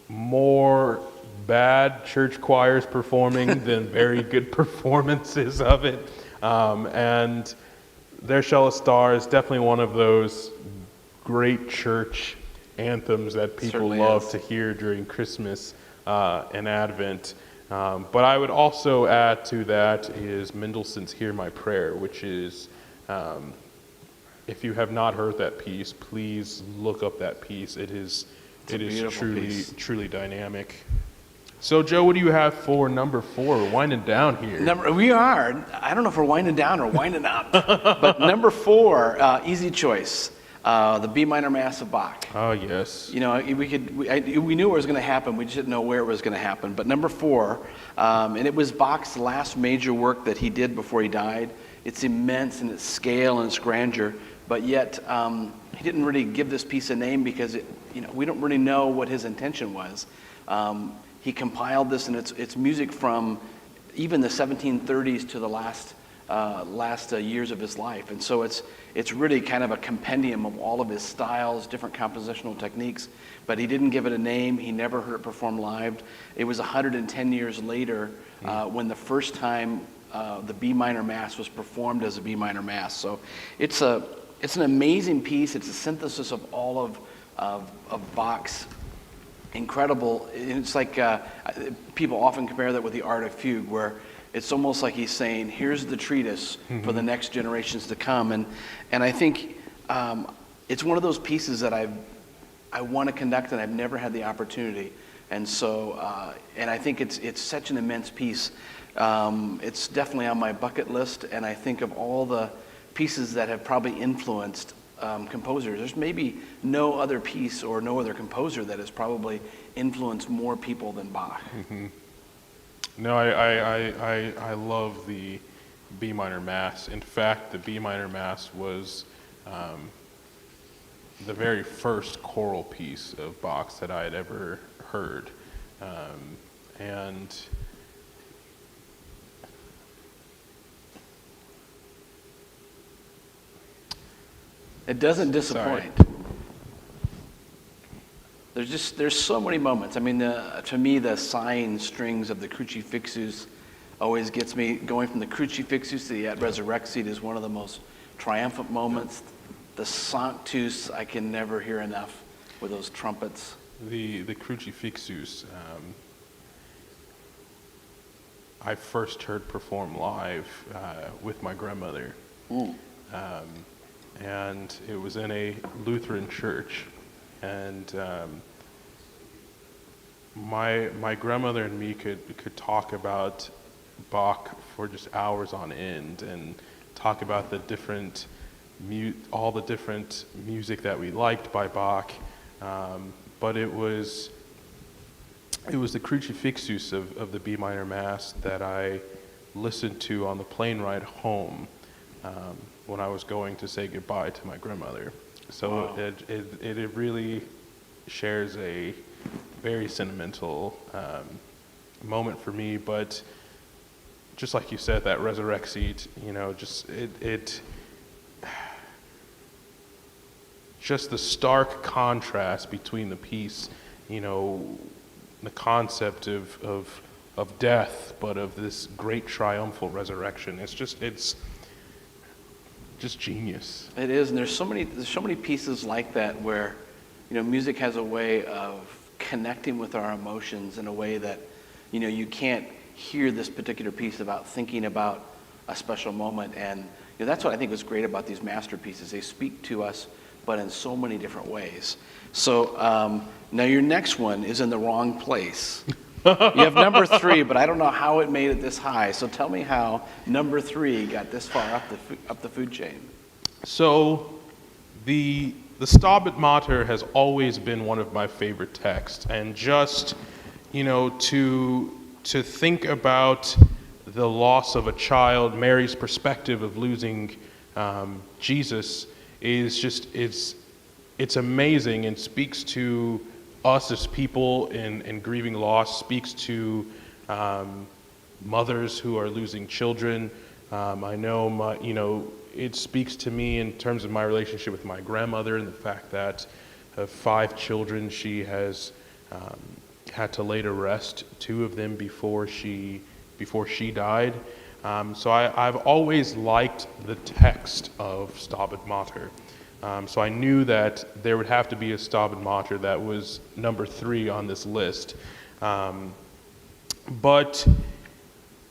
more bad church choirs performing than very good performances of it. And There Shall a Star is definitely one of those great church anthems that people Certainly love is. to hear during Christmas and Advent. But I would also add to that is Mendelssohn's Hear My Prayer, which is, if you have not heard that piece, please look up that piece. It is beautiful piece. truly dynamic. So, Joe, what do you have for number 4? We're winding down here. We are. I don't know if we're winding down or winding up. But number 4, easy choice, the B minor Mass of Bach. Oh, yes. You know, we knew it was going to happen. We just didn't know where it was going to happen. But number 4, and it was Bach's last major work that he did before he died. It's immense in its scale and its grandeur, but yet he didn't really give this piece a name because we don't really know what his intention was. He compiled this, and it's music from even the 1730s to the last years of his life, and so it's really kind of a compendium of all of his styles, different compositional techniques. But he didn't give it a name. He never heard it performed live. It was 110 years later when the first time the B minor Mass was performed as a B minor Mass. So it's an amazing piece. It's a synthesis of all of Bach's incredible. It's like people often compare that with the art of fugue, where it's almost like he's saying, here's the treatise for the next generations to come. And I think it's one of those pieces that I want to conduct, and I've never had the opportunity. And so, and I think it's such an immense piece. It's definitely on my bucket list, and I think of all the pieces that have probably influenced composers, there's maybe no other piece or no other composer that has probably influenced more people than Bach. No, I love the B minor Mass. In fact, the B minor Mass was the very first choral piece of Bach's that I had ever heard. And it doesn't disappoint. There's so many moments. I mean, to me, the sighing strings of the Crucifixus always gets me going. From the Crucifixus to the Et Resurrexit is one of the most triumphant moments. The Sanctus, I can never hear enough with those trumpets. The Crucifixus, I first heard perform live with my grandmother. And it was in a Lutheran church. And my grandmother and me could talk about Bach for just hours on end, and talk about the different all the different music that we liked by Bach. But it was the Crucifixus of the B minor Mass that I listened to on the plane ride home when I was going to say goodbye to my grandmother. So wow. It really shares a very sentimental moment for me. But just like you said, that Resurrexit, just the stark contrast between the piece, the concept of death, but of this great triumphal resurrection. It's just genius. It is, and there's so many pieces like that where, music has a way of connecting with our emotions in a way that, you can't hear this particular piece without thinking about a special moment. And that's what I think was great about these masterpieces. They speak to us, but in so many different ways. So now your next one is in the wrong place. You have number 3, but I don't know how it made it this high. So tell me how number 3 got this far up the food chain. So the Stabat Mater has always been one of my favorite texts, and just to think about the loss of a child, Mary's perspective of losing Jesus is just it's amazing, and speaks to us as people in grieving loss, speaks to mothers who are losing children. I know it speaks to me in terms of my relationship with my grandmother, and the fact that of 5 children, she has had to lay to rest 2 of them before she died. So I've always liked the text of Stabat Mater. So I knew that there would have to be a Stabat Mater that was number 3 on this list. But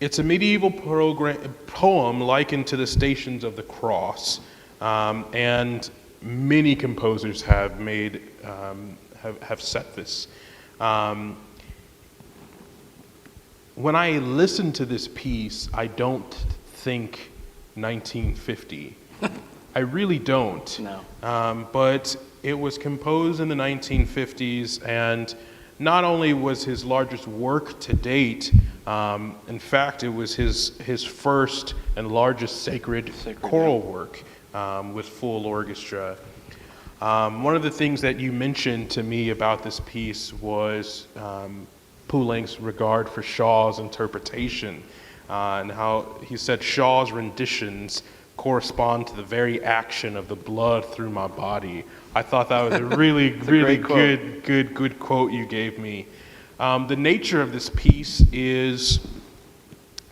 it's a medieval poem likened to the Stations of the Cross, and many composers have made have set this. When I listen to this piece, I don't think 1950. I really don't. No. But it was composed in the 1950s, and not only was his largest work to date, in fact, it was his first and largest sacred choral work with full orchestra. One of the things that you mentioned to me about this piece was Poulenc's regard for Shaw's interpretation, and how he said Shaw's renditions correspond to the very action of the blood through my body. I thought that was a really good quote you gave me. The nature of this piece is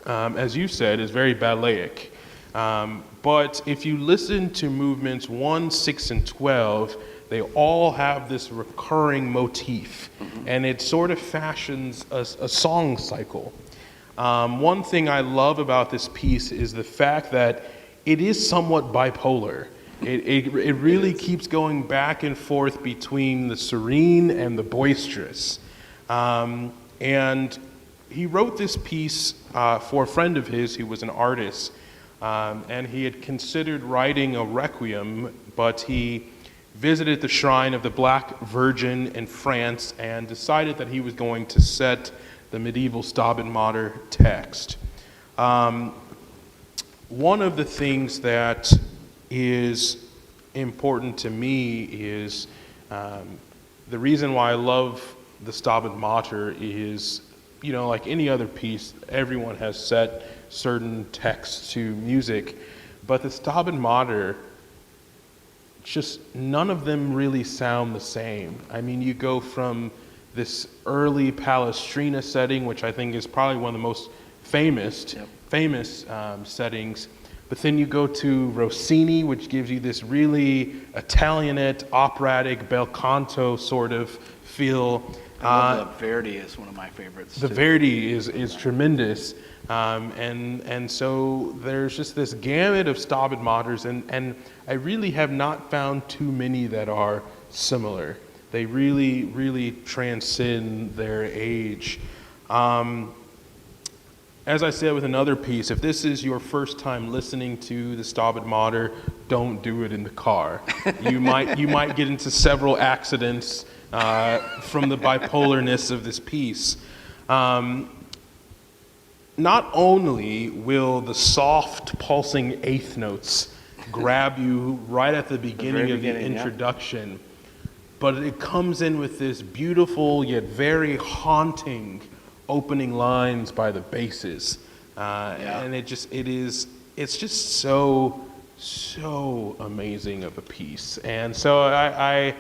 as you said, is very balletic. But if you listen to movements 1, 6, and 12, they all have this recurring motif, and it sort of fashions a song cycle. One thing I love about this piece is the fact that it is somewhat bipolar. It really keeps going back and forth between the serene and the boisterous. And he wrote this piece for a friend of his who was an artist, and he had considered writing a requiem, but he visited the shrine of the Black Virgin in France and decided that he was going to set the medieval Stabat Mater text. One of the things that is important to me is the reason why I love the Stabat Mater is, you know, like any other piece, everyone has set certain texts to music, but the Stabat Mater, just none of them really sound the same. I mean, you go from this early Palestrina setting, which I think is probably one of the most famous settings, but then you go to Rossini, which gives you this really Italianate, operatic, bel canto sort of feel. I love the Verdi is one of my favorites. The Verdi is tremendous. And so there's just this gamut of Stabat Maters, and I really have not found too many that are similar. They really, really transcend their age. As I said with another piece, if this is your first time listening to the Stabat Mater, don't do it in the car. You might get into several accidents from the bipolarness of this piece. Not only will the soft, pulsing eighth notes grab you right at the beginning of the introduction, but it comes in with this beautiful yet very haunting opening lines by the basses, and it's just so amazing of a piece. And so I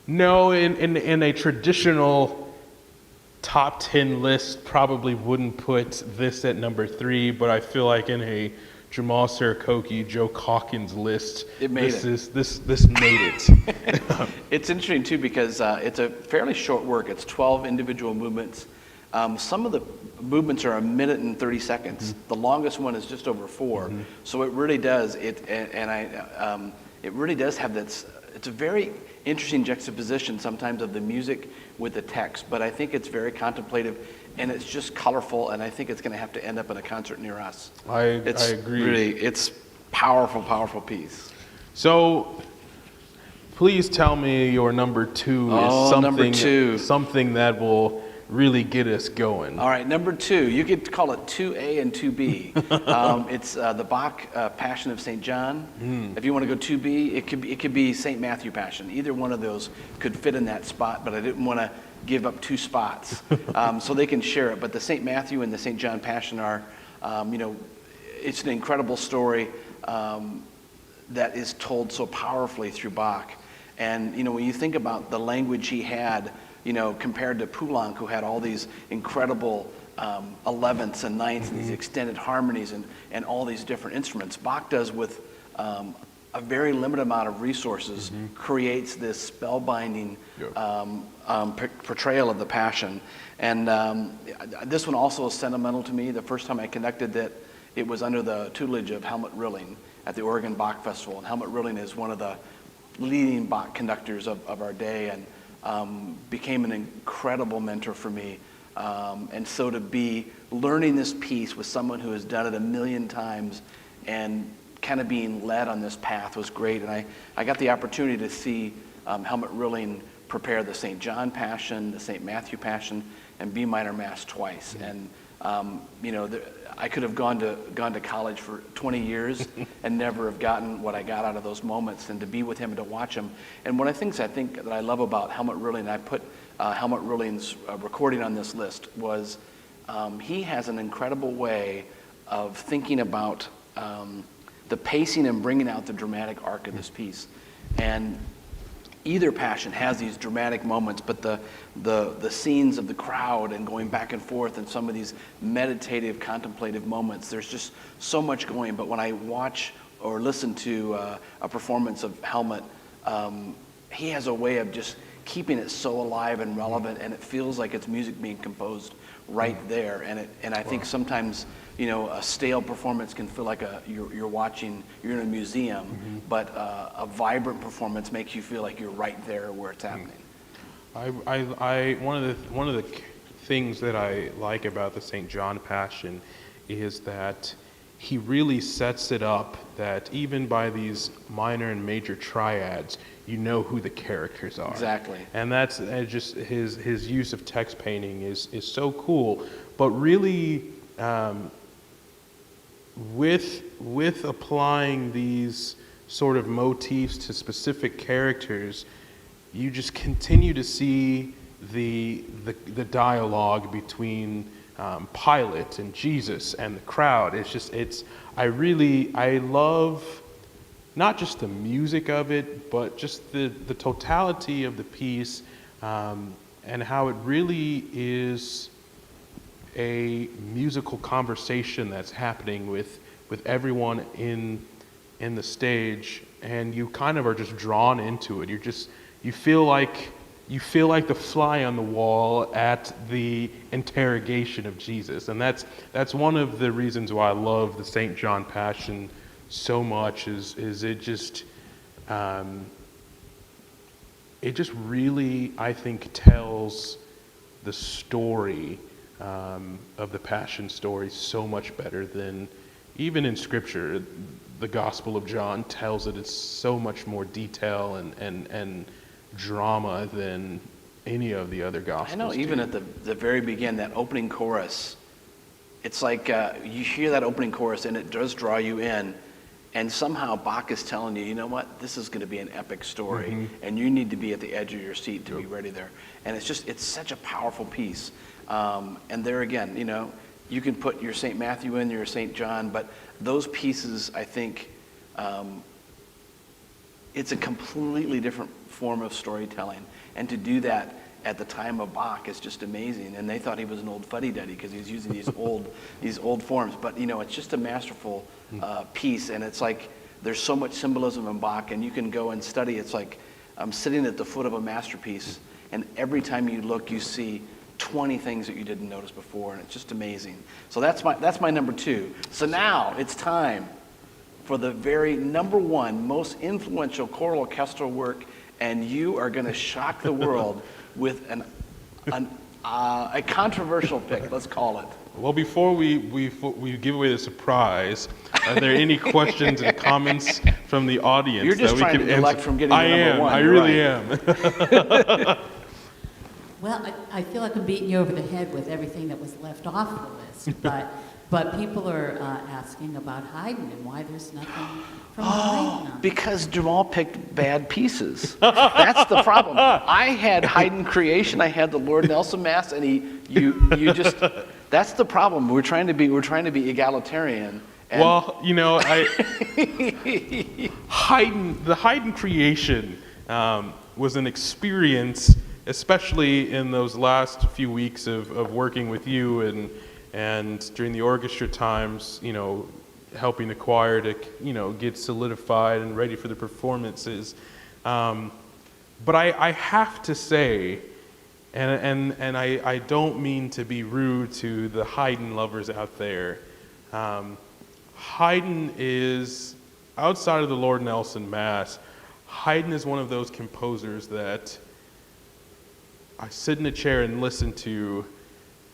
know in a traditional top 10 list probably wouldn't put this at number 3, but I feel like in a Jamal Sarakoki, Joe Calkins list, this made it. It's interesting too because it's a fairly short work. It's 12 individual movements. Some of the movements are 1 minute and 30 seconds. The longest one is just over 4. So it really does. It really does have that. It's a very interesting juxtaposition sometimes of the music with the text, but I think it's very contemplative and it's just colorful, and I think it's going to have to end up in a concert near us. I agree. Really, it's powerful piece. So please tell me your number 2 is something that will really get us going. All right, number 2, you could call it 2A and 2B. It's the Bach Passion of St. John. If you want to go 2B, it could be St. Matthew Passion. Either one of those could fit in that spot, but I didn't want to give up 2 spots, so they can share it. But the St. Matthew and the St. John Passion are, it's an incredible story that is told so powerfully through Bach. And when you think about the language he had, compared to Poulenc, who had all these incredible 11ths and 9ths and these extended harmonies and all these different instruments, Bach does with a very limited amount of resources, creates this spellbinding portrayal of the Passion. And this one also is sentimental to me. The first time I connected that, it was under the tutelage of Helmut Rilling at the Oregon Bach Festival. And Helmut Rilling is one of the leading Bach conductors of our day, and became an incredible mentor for me. And so to be learning this piece with someone who has done it 1,000,000 times and kind of being led on this path was great. And I got the opportunity to see Helmut Rilling prepare the St. John Passion, the St. Matthew Passion, and B minor Mass twice. And I could have gone to college for 20 years and never have gotten what I got out of those moments, and to be with him and to watch him. And one of the things I think that I love about Helmut Rilling, I put Helmut Rilling's recording on this list, was he has an incredible way of thinking about the pacing and bringing out the dramatic arc of this piece. And either passion has these dramatic moments, but the scenes of the crowd and going back and forth and some of these meditative, contemplative moments, there's just so much going. But when I watch or listen to a performance of Helmut, he has a way of just keeping it so alive and relevant, and it feels like it's music being composed right there. And I think sometimes, you know, a stale performance can feel like you're in a museum, but a vibrant performance makes you feel like you're right there where it's happening. One of the things that I like about the St. John Passion is that he really sets it up that even by these minor and major triads, you know who the characters are. Exactly. And that's just his use of text painting is so cool. But really, with applying these sort of motifs to specific characters, you just continue to see the dialogue between Pilate and Jesus and the crowd. I love not just the music of it, but just the totality of the piece, and how it really is a musical conversation that's happening with everyone in the stage, and you kind of are just drawn into it. You feel like the fly on the wall at the interrogation of Jesus, and that's one of the reasons why I love the St. John Passion so much. Is it just really, I think, tells the story of the Passion story so much better than even in Scripture. The Gospel of John tells it. It's so much more detail and drama than any of the other Gospels. I know, even at the very beginning, that opening chorus, it's like you hear that opening chorus and it does draw you in, and somehow Bach is telling you, you know what, this is going to be an epic story, and you need to be at the edge of your seat to be ready there. And it's such a powerful piece. And there again, you know, you can put your St. Matthew in, your St. John, but those pieces, I think, it's a completely different form of storytelling. And to do that at the time of Bach is just amazing. And they thought he was an old fuddy-duddy because he was using these old forms. But, you know, it's just a masterful piece. And it's like there's so much symbolism in Bach, and you can go and study. It's like I'm sitting at the foot of a masterpiece, and every time you look, you see 20 things that you didn't notice before, and it's just amazing. So that's my number 2. So now it's time for the very number 1 most influential choral orchestral work, and you are going to shock the world with a controversial pick, let's call it. Well, before we give away the surprise, are there any questions and comments from the audience? You're just trying to deflect from getting the number 1. I really am. Well, I feel like I'm beating you over the head with everything that was left off the list, but people are asking about Haydn and why there's nothing from Haydn on. Because Jamal picked bad pieces. That's the problem. I had Haydn Creation, I had the Lord Nelson Mass, and you just, that's the problem. We're trying to be egalitarian. And well, you know, the Haydn Creation was an experience, especially in those last few weeks of working with you and during the orchestra times, you know, helping the choir to, you know, get solidified and ready for the performances. But I have to say, and I don't mean to be rude to the Haydn lovers out there, Haydn is, outside of the Lord Nelson Mass, Haydn is one of those composers that I sit in a chair and listen to,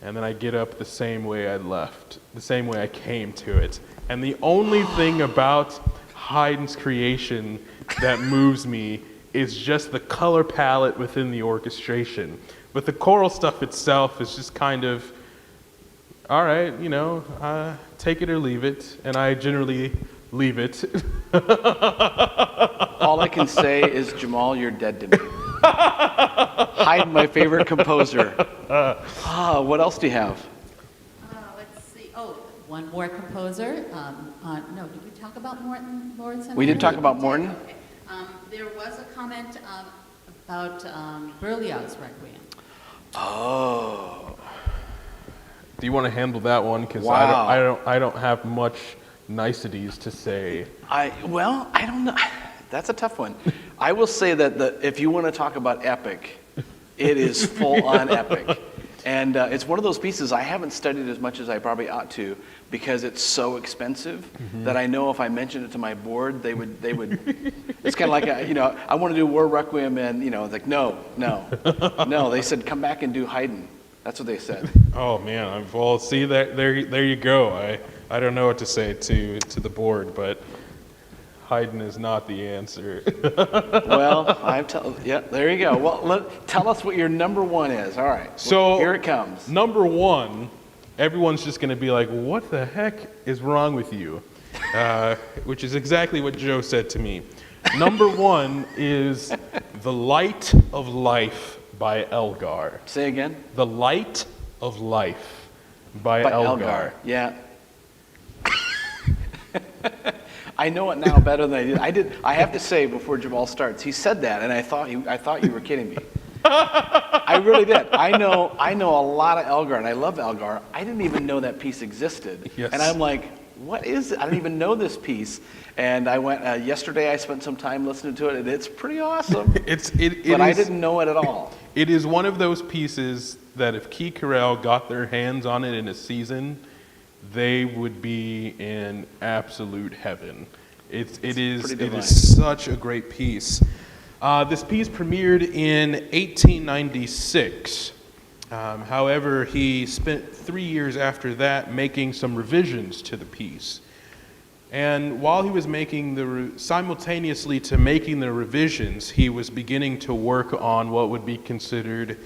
and then I get up the same way I left, the same way I came to it. And the only thing about Haydn's creation that moves me is just the color palette within the orchestration. But the choral stuff itself is just kind of, all right, you know, take it or leave it, and I generally leave it. all I can say is, Jamal, you're dead to me. Haydn, my favorite composer. What else do you have? Let's see. Oh, one more composer. No, did we talk about Morton Lawrence? We did talk about Morton. Okay. There was a comment about Berlioz's Requiem. Oh. Do you want to handle that one? Because Wow. I don't have much niceties to say. I don't know. That's a tough one. I will say that if you want to talk about epic, it is full on epic. And it's one of those pieces I haven't studied as much as I probably ought to because it's so expensive that I know if I mentioned it to my board, they would. It's kind of like I want to do War Requiem, and it's like no. They said come back and do Haydn. That's what they said. Oh man, well, see that there you go. I don't know what to say to the board, but Haydn is not the answer. Well, there you go. Well, tell us what your number one is. All right. So here it comes. Number one, everyone's just going to be like, "What the heck is wrong with you?" Which is exactly what Joe said to me. Number one is "The Light of Life" by Elgar. Say again. "The Light of Life" by Elgar. Yeah. I know it now better than I did. I have to say before Jamal starts, he said that, and I thought you were kidding me. I really did. I know a lot of Elgar, and I love Elgar. I didn't even know that piece existed, Yes. and I'm like, what is it? I didn't even know this piece. And I went yesterday. I spent some time listening to it, and it's pretty awesome. I didn't know it at all. It is one of those pieces that if Key Chorale got their hands on it in a season, they would be in absolute heaven. It is such a great piece. This piece premiered in 1896. However, he spent 3 years after that making some revisions to the piece. And while he was making simultaneously to making the revisions, he was beginning to work on what would be considered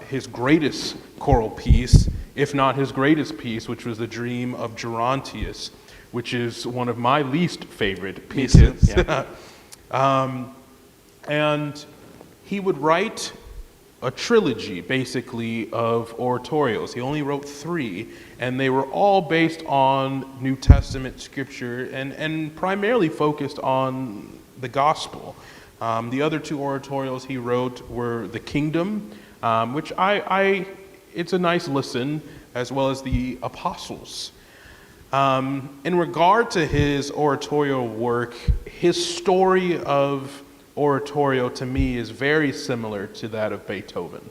his greatest choral piece, if not his greatest piece, which was the Dream of Gerontius, which is one of my least favorite pieces. Yeah. And he would write a trilogy, basically, of oratorios. He only wrote 3, and they were all based on New Testament scripture and primarily focused on the gospel. The other 2 oratorios he wrote were The Kingdom, which it's a nice listen, as well as The Apostles. In regard to his oratorio work, his story of oratorio to me is very similar to that of Beethoven.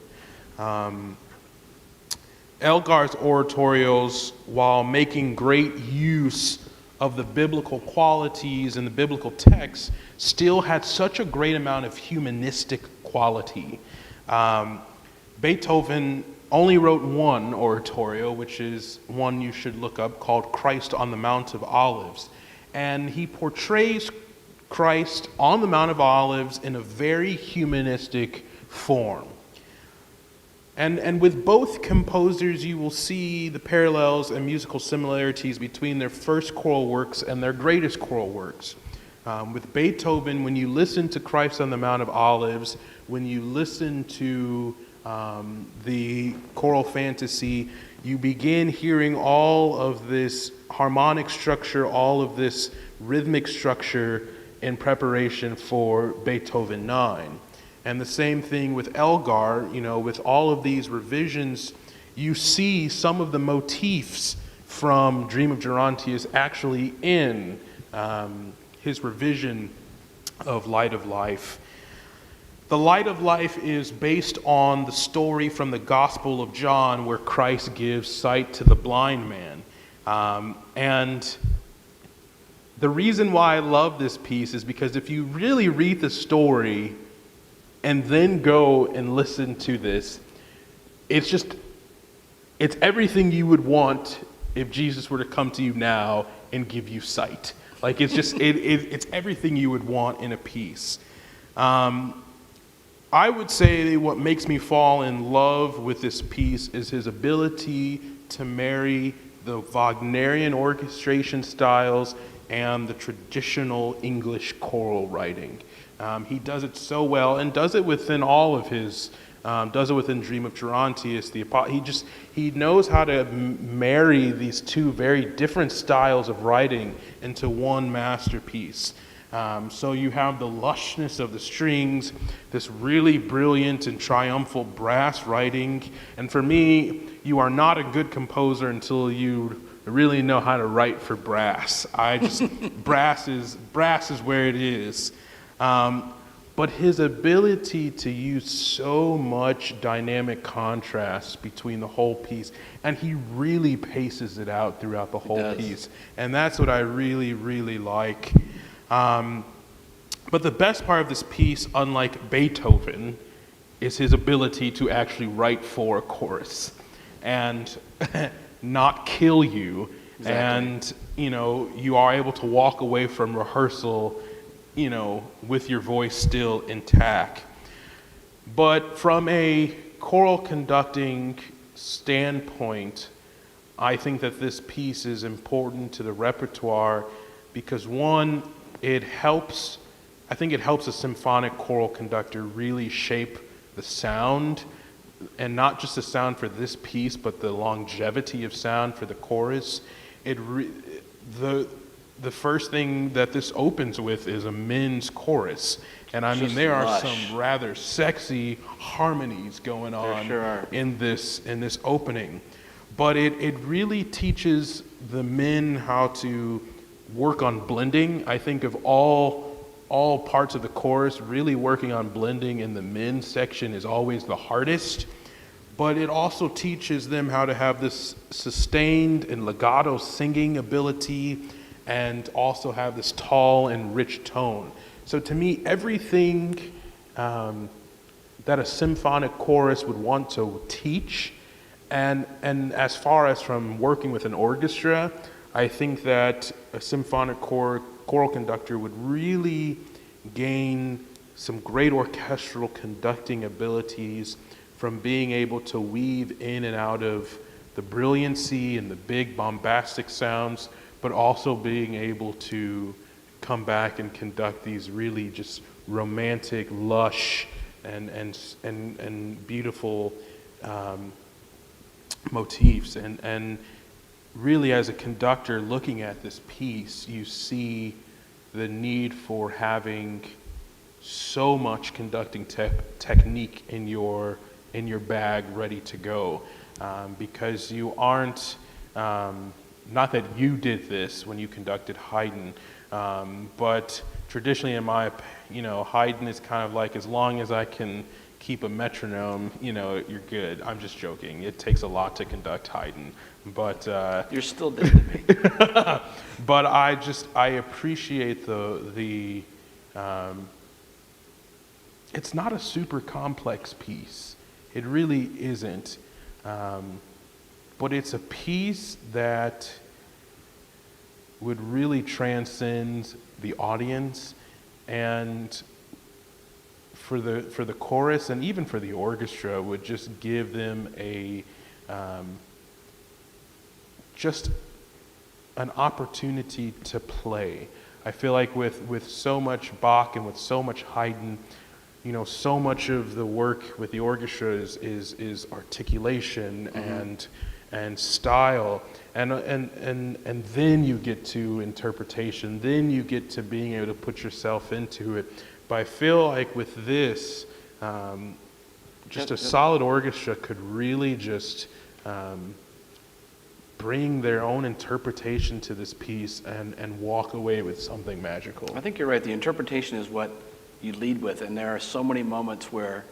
Elgar's oratorios, while making great use of the biblical qualities and the biblical texts, still had such a great amount of humanistic quality. Beethoven only wrote 1 oratorio, which is one you should look up, called Christ on the Mount of Olives. And he portrays Christ on the Mount of Olives in a very humanistic form. And with both composers, you will see the parallels and musical similarities between their first choral works and their greatest choral works. With Beethoven, when you listen to Christ on the Mount of Olives, when you listen to the choral fantasy, you begin hearing all of this harmonic structure, all of this rhythmic structure in preparation for Beethoven 9. And the same thing with Elgar, with all of these revisions, you see some of the motifs from Dream of Gerontius actually in his revision of Light of Life. The Light of Life is based on the story from the Gospel of John where Christ gives sight to the blind man. And the reason why I love this piece is because if you really read the story and then go and listen to this, it's everything you would want if Jesus were to come to you now and give you sight. Like it's everything you would want in a piece. I would say what makes me fall in love with this piece is his ability to marry the Wagnerian orchestration styles and the traditional English choral writing. He does it so well, and does it within all of his, does it within Dream of Gerontius. He knows how to marry these 2 very different styles of writing into one masterpiece. So you have the lushness of the strings, this really brilliant and triumphal brass writing. And for me, you are not a good composer until you really know how to write for brass. Brass is where it is. But his ability to use so much dynamic contrast between the whole piece, and he really paces it out throughout the whole piece. And that's what I really, really like. But the best part of this piece, unlike Beethoven, is his ability to actually write for a chorus and not kill you. Exactly. And, you are able to walk away from rehearsal, with your voice still intact. But from a choral conducting standpoint, I think that this piece is important to the repertoire because one, I think it helps a symphonic choral conductor really shape the sound, and not just the sound for this piece, but the longevity of sound for the chorus. The first thing that this opens with is a men's chorus. And I mean, there are some rather sexy harmonies going on in this opening. But it really teaches the men how to work on blending. I think of all parts of the chorus, really working on blending in the men's section is always the hardest. But it also teaches them how to have this sustained and legato singing ability, and also have this tall and rich tone. So to me, everything that a symphonic chorus would want to teach, and as far as from working with an orchestra, I think that a symphonic choral conductor would really gain some great orchestral conducting abilities from being able to weave in and out of the brilliancy and the big bombastic sounds, but also being able to come back and conduct these really just romantic, lush, and beautiful motifs. And really, as a conductor looking at this piece, you see the need for having so much conducting technique in your bag ready to go, because you aren't. Not that you did this when you conducted Haydn, but traditionally in my, Haydn is kind of like, as long as I can keep a metronome, you're good. I'm just joking. It takes a lot to conduct Haydn, but you're still dead to me. But I appreciate the it's not a super complex piece. It really isn't. But it's a piece that would really transcend the audience, and for the chorus and even for the orchestra would just give them just an opportunity to play. I feel like with so much Bach and with so much Haydn, so much of the work with the orchestra is articulation and style, and then you get to interpretation, then you get to being able to put yourself into it. But I feel like with this, just a solid orchestra could really just bring their own interpretation to this piece and walk away with something magical. I think you're right. The interpretation is what you lead with, and there are so many moments where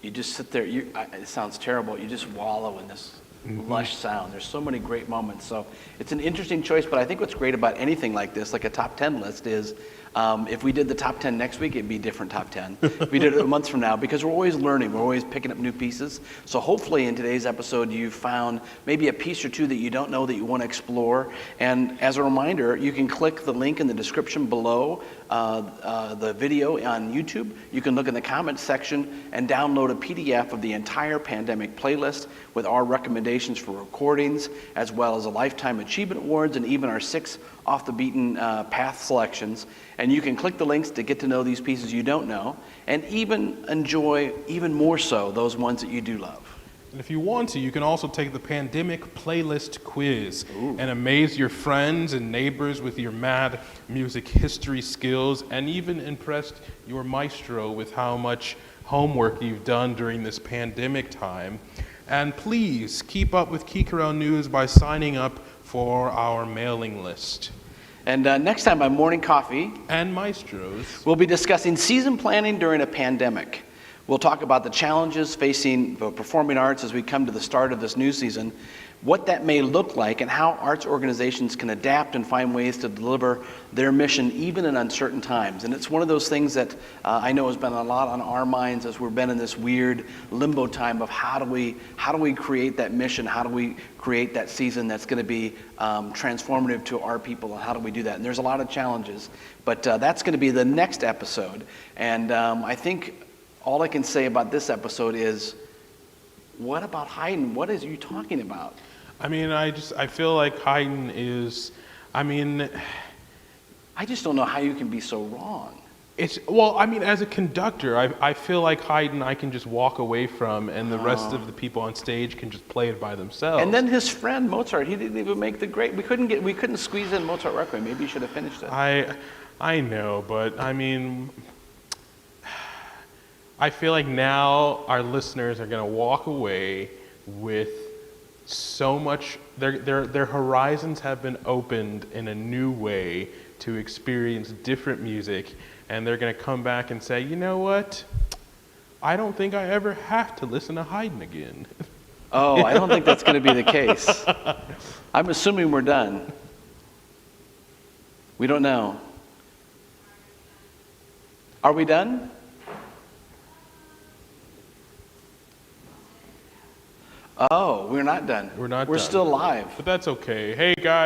you just sit there, it sounds terrible, you just wallow in this lush sound. There's so many great moments. So it's an interesting choice, but I think what's great about anything like this, like a top 10 list, is if we did the top 10 next week, it'd be a different top 10. If we did it a month from now, because we're always learning, we're always picking up new pieces. So hopefully in today's episode, you found maybe a piece or two that you don't know that you want to explore. And as a reminder, you can click the link in the description below the video on YouTube. You can look in the comments section and download a PDF of the entire pandemic playlist with our recommendations for recordings, as well as a Lifetime Achievement Awards and even our 6 off the beaten path selections. And you can click the links to get to know these pieces you don't know, and even enjoy even more so those ones that you do love. And if you want to, you can also take the Pandemic Playlist Quiz and amaze your friends and neighbors with your mad music history skills, and even impress your maestro with how much homework you've done during this pandemic time. And please keep up with Chorale news by signing up for our mailing list. And next time on Morning Coffee And Maestros. we'll be discussing season planning during a pandemic. We'll talk about the challenges facing the performing arts as we come to the start of this new season, what that may look like, and how arts organizations can adapt and find ways to deliver their mission even in uncertain times. And it's one of those things that I know has been a lot on our minds as we've been in this weird limbo time of how do we create that mission, how do we create that season that's going to be transformative to our people, and how do we do that? And there's a lot of challenges, but that's going to be the next episode. And I think all I can say about this episode is, what about Haydn? What is you talking about? I mean, I feel like Haydn is, I just don't know how you can be so wrong. As a conductor, I feel like Haydn I can just walk away from, and the rest of the people on stage can just play it by themselves. And then his friend Mozart, he didn't even make the grade. We couldn't squeeze in Mozart Requiem. Maybe you should have finished it. I know, but I feel like now our listeners are going to walk away with so much, their horizons have been opened in a new way to experience different music, and they're going to come back and say, you know what, I don't think I ever have to listen to Haydn again. Oh, I don't think that's going to be the case. I'm assuming we're done. We don't know. Are we done? Oh, we're not done. We're not We're done. still live. But that's okay. Hey, guys.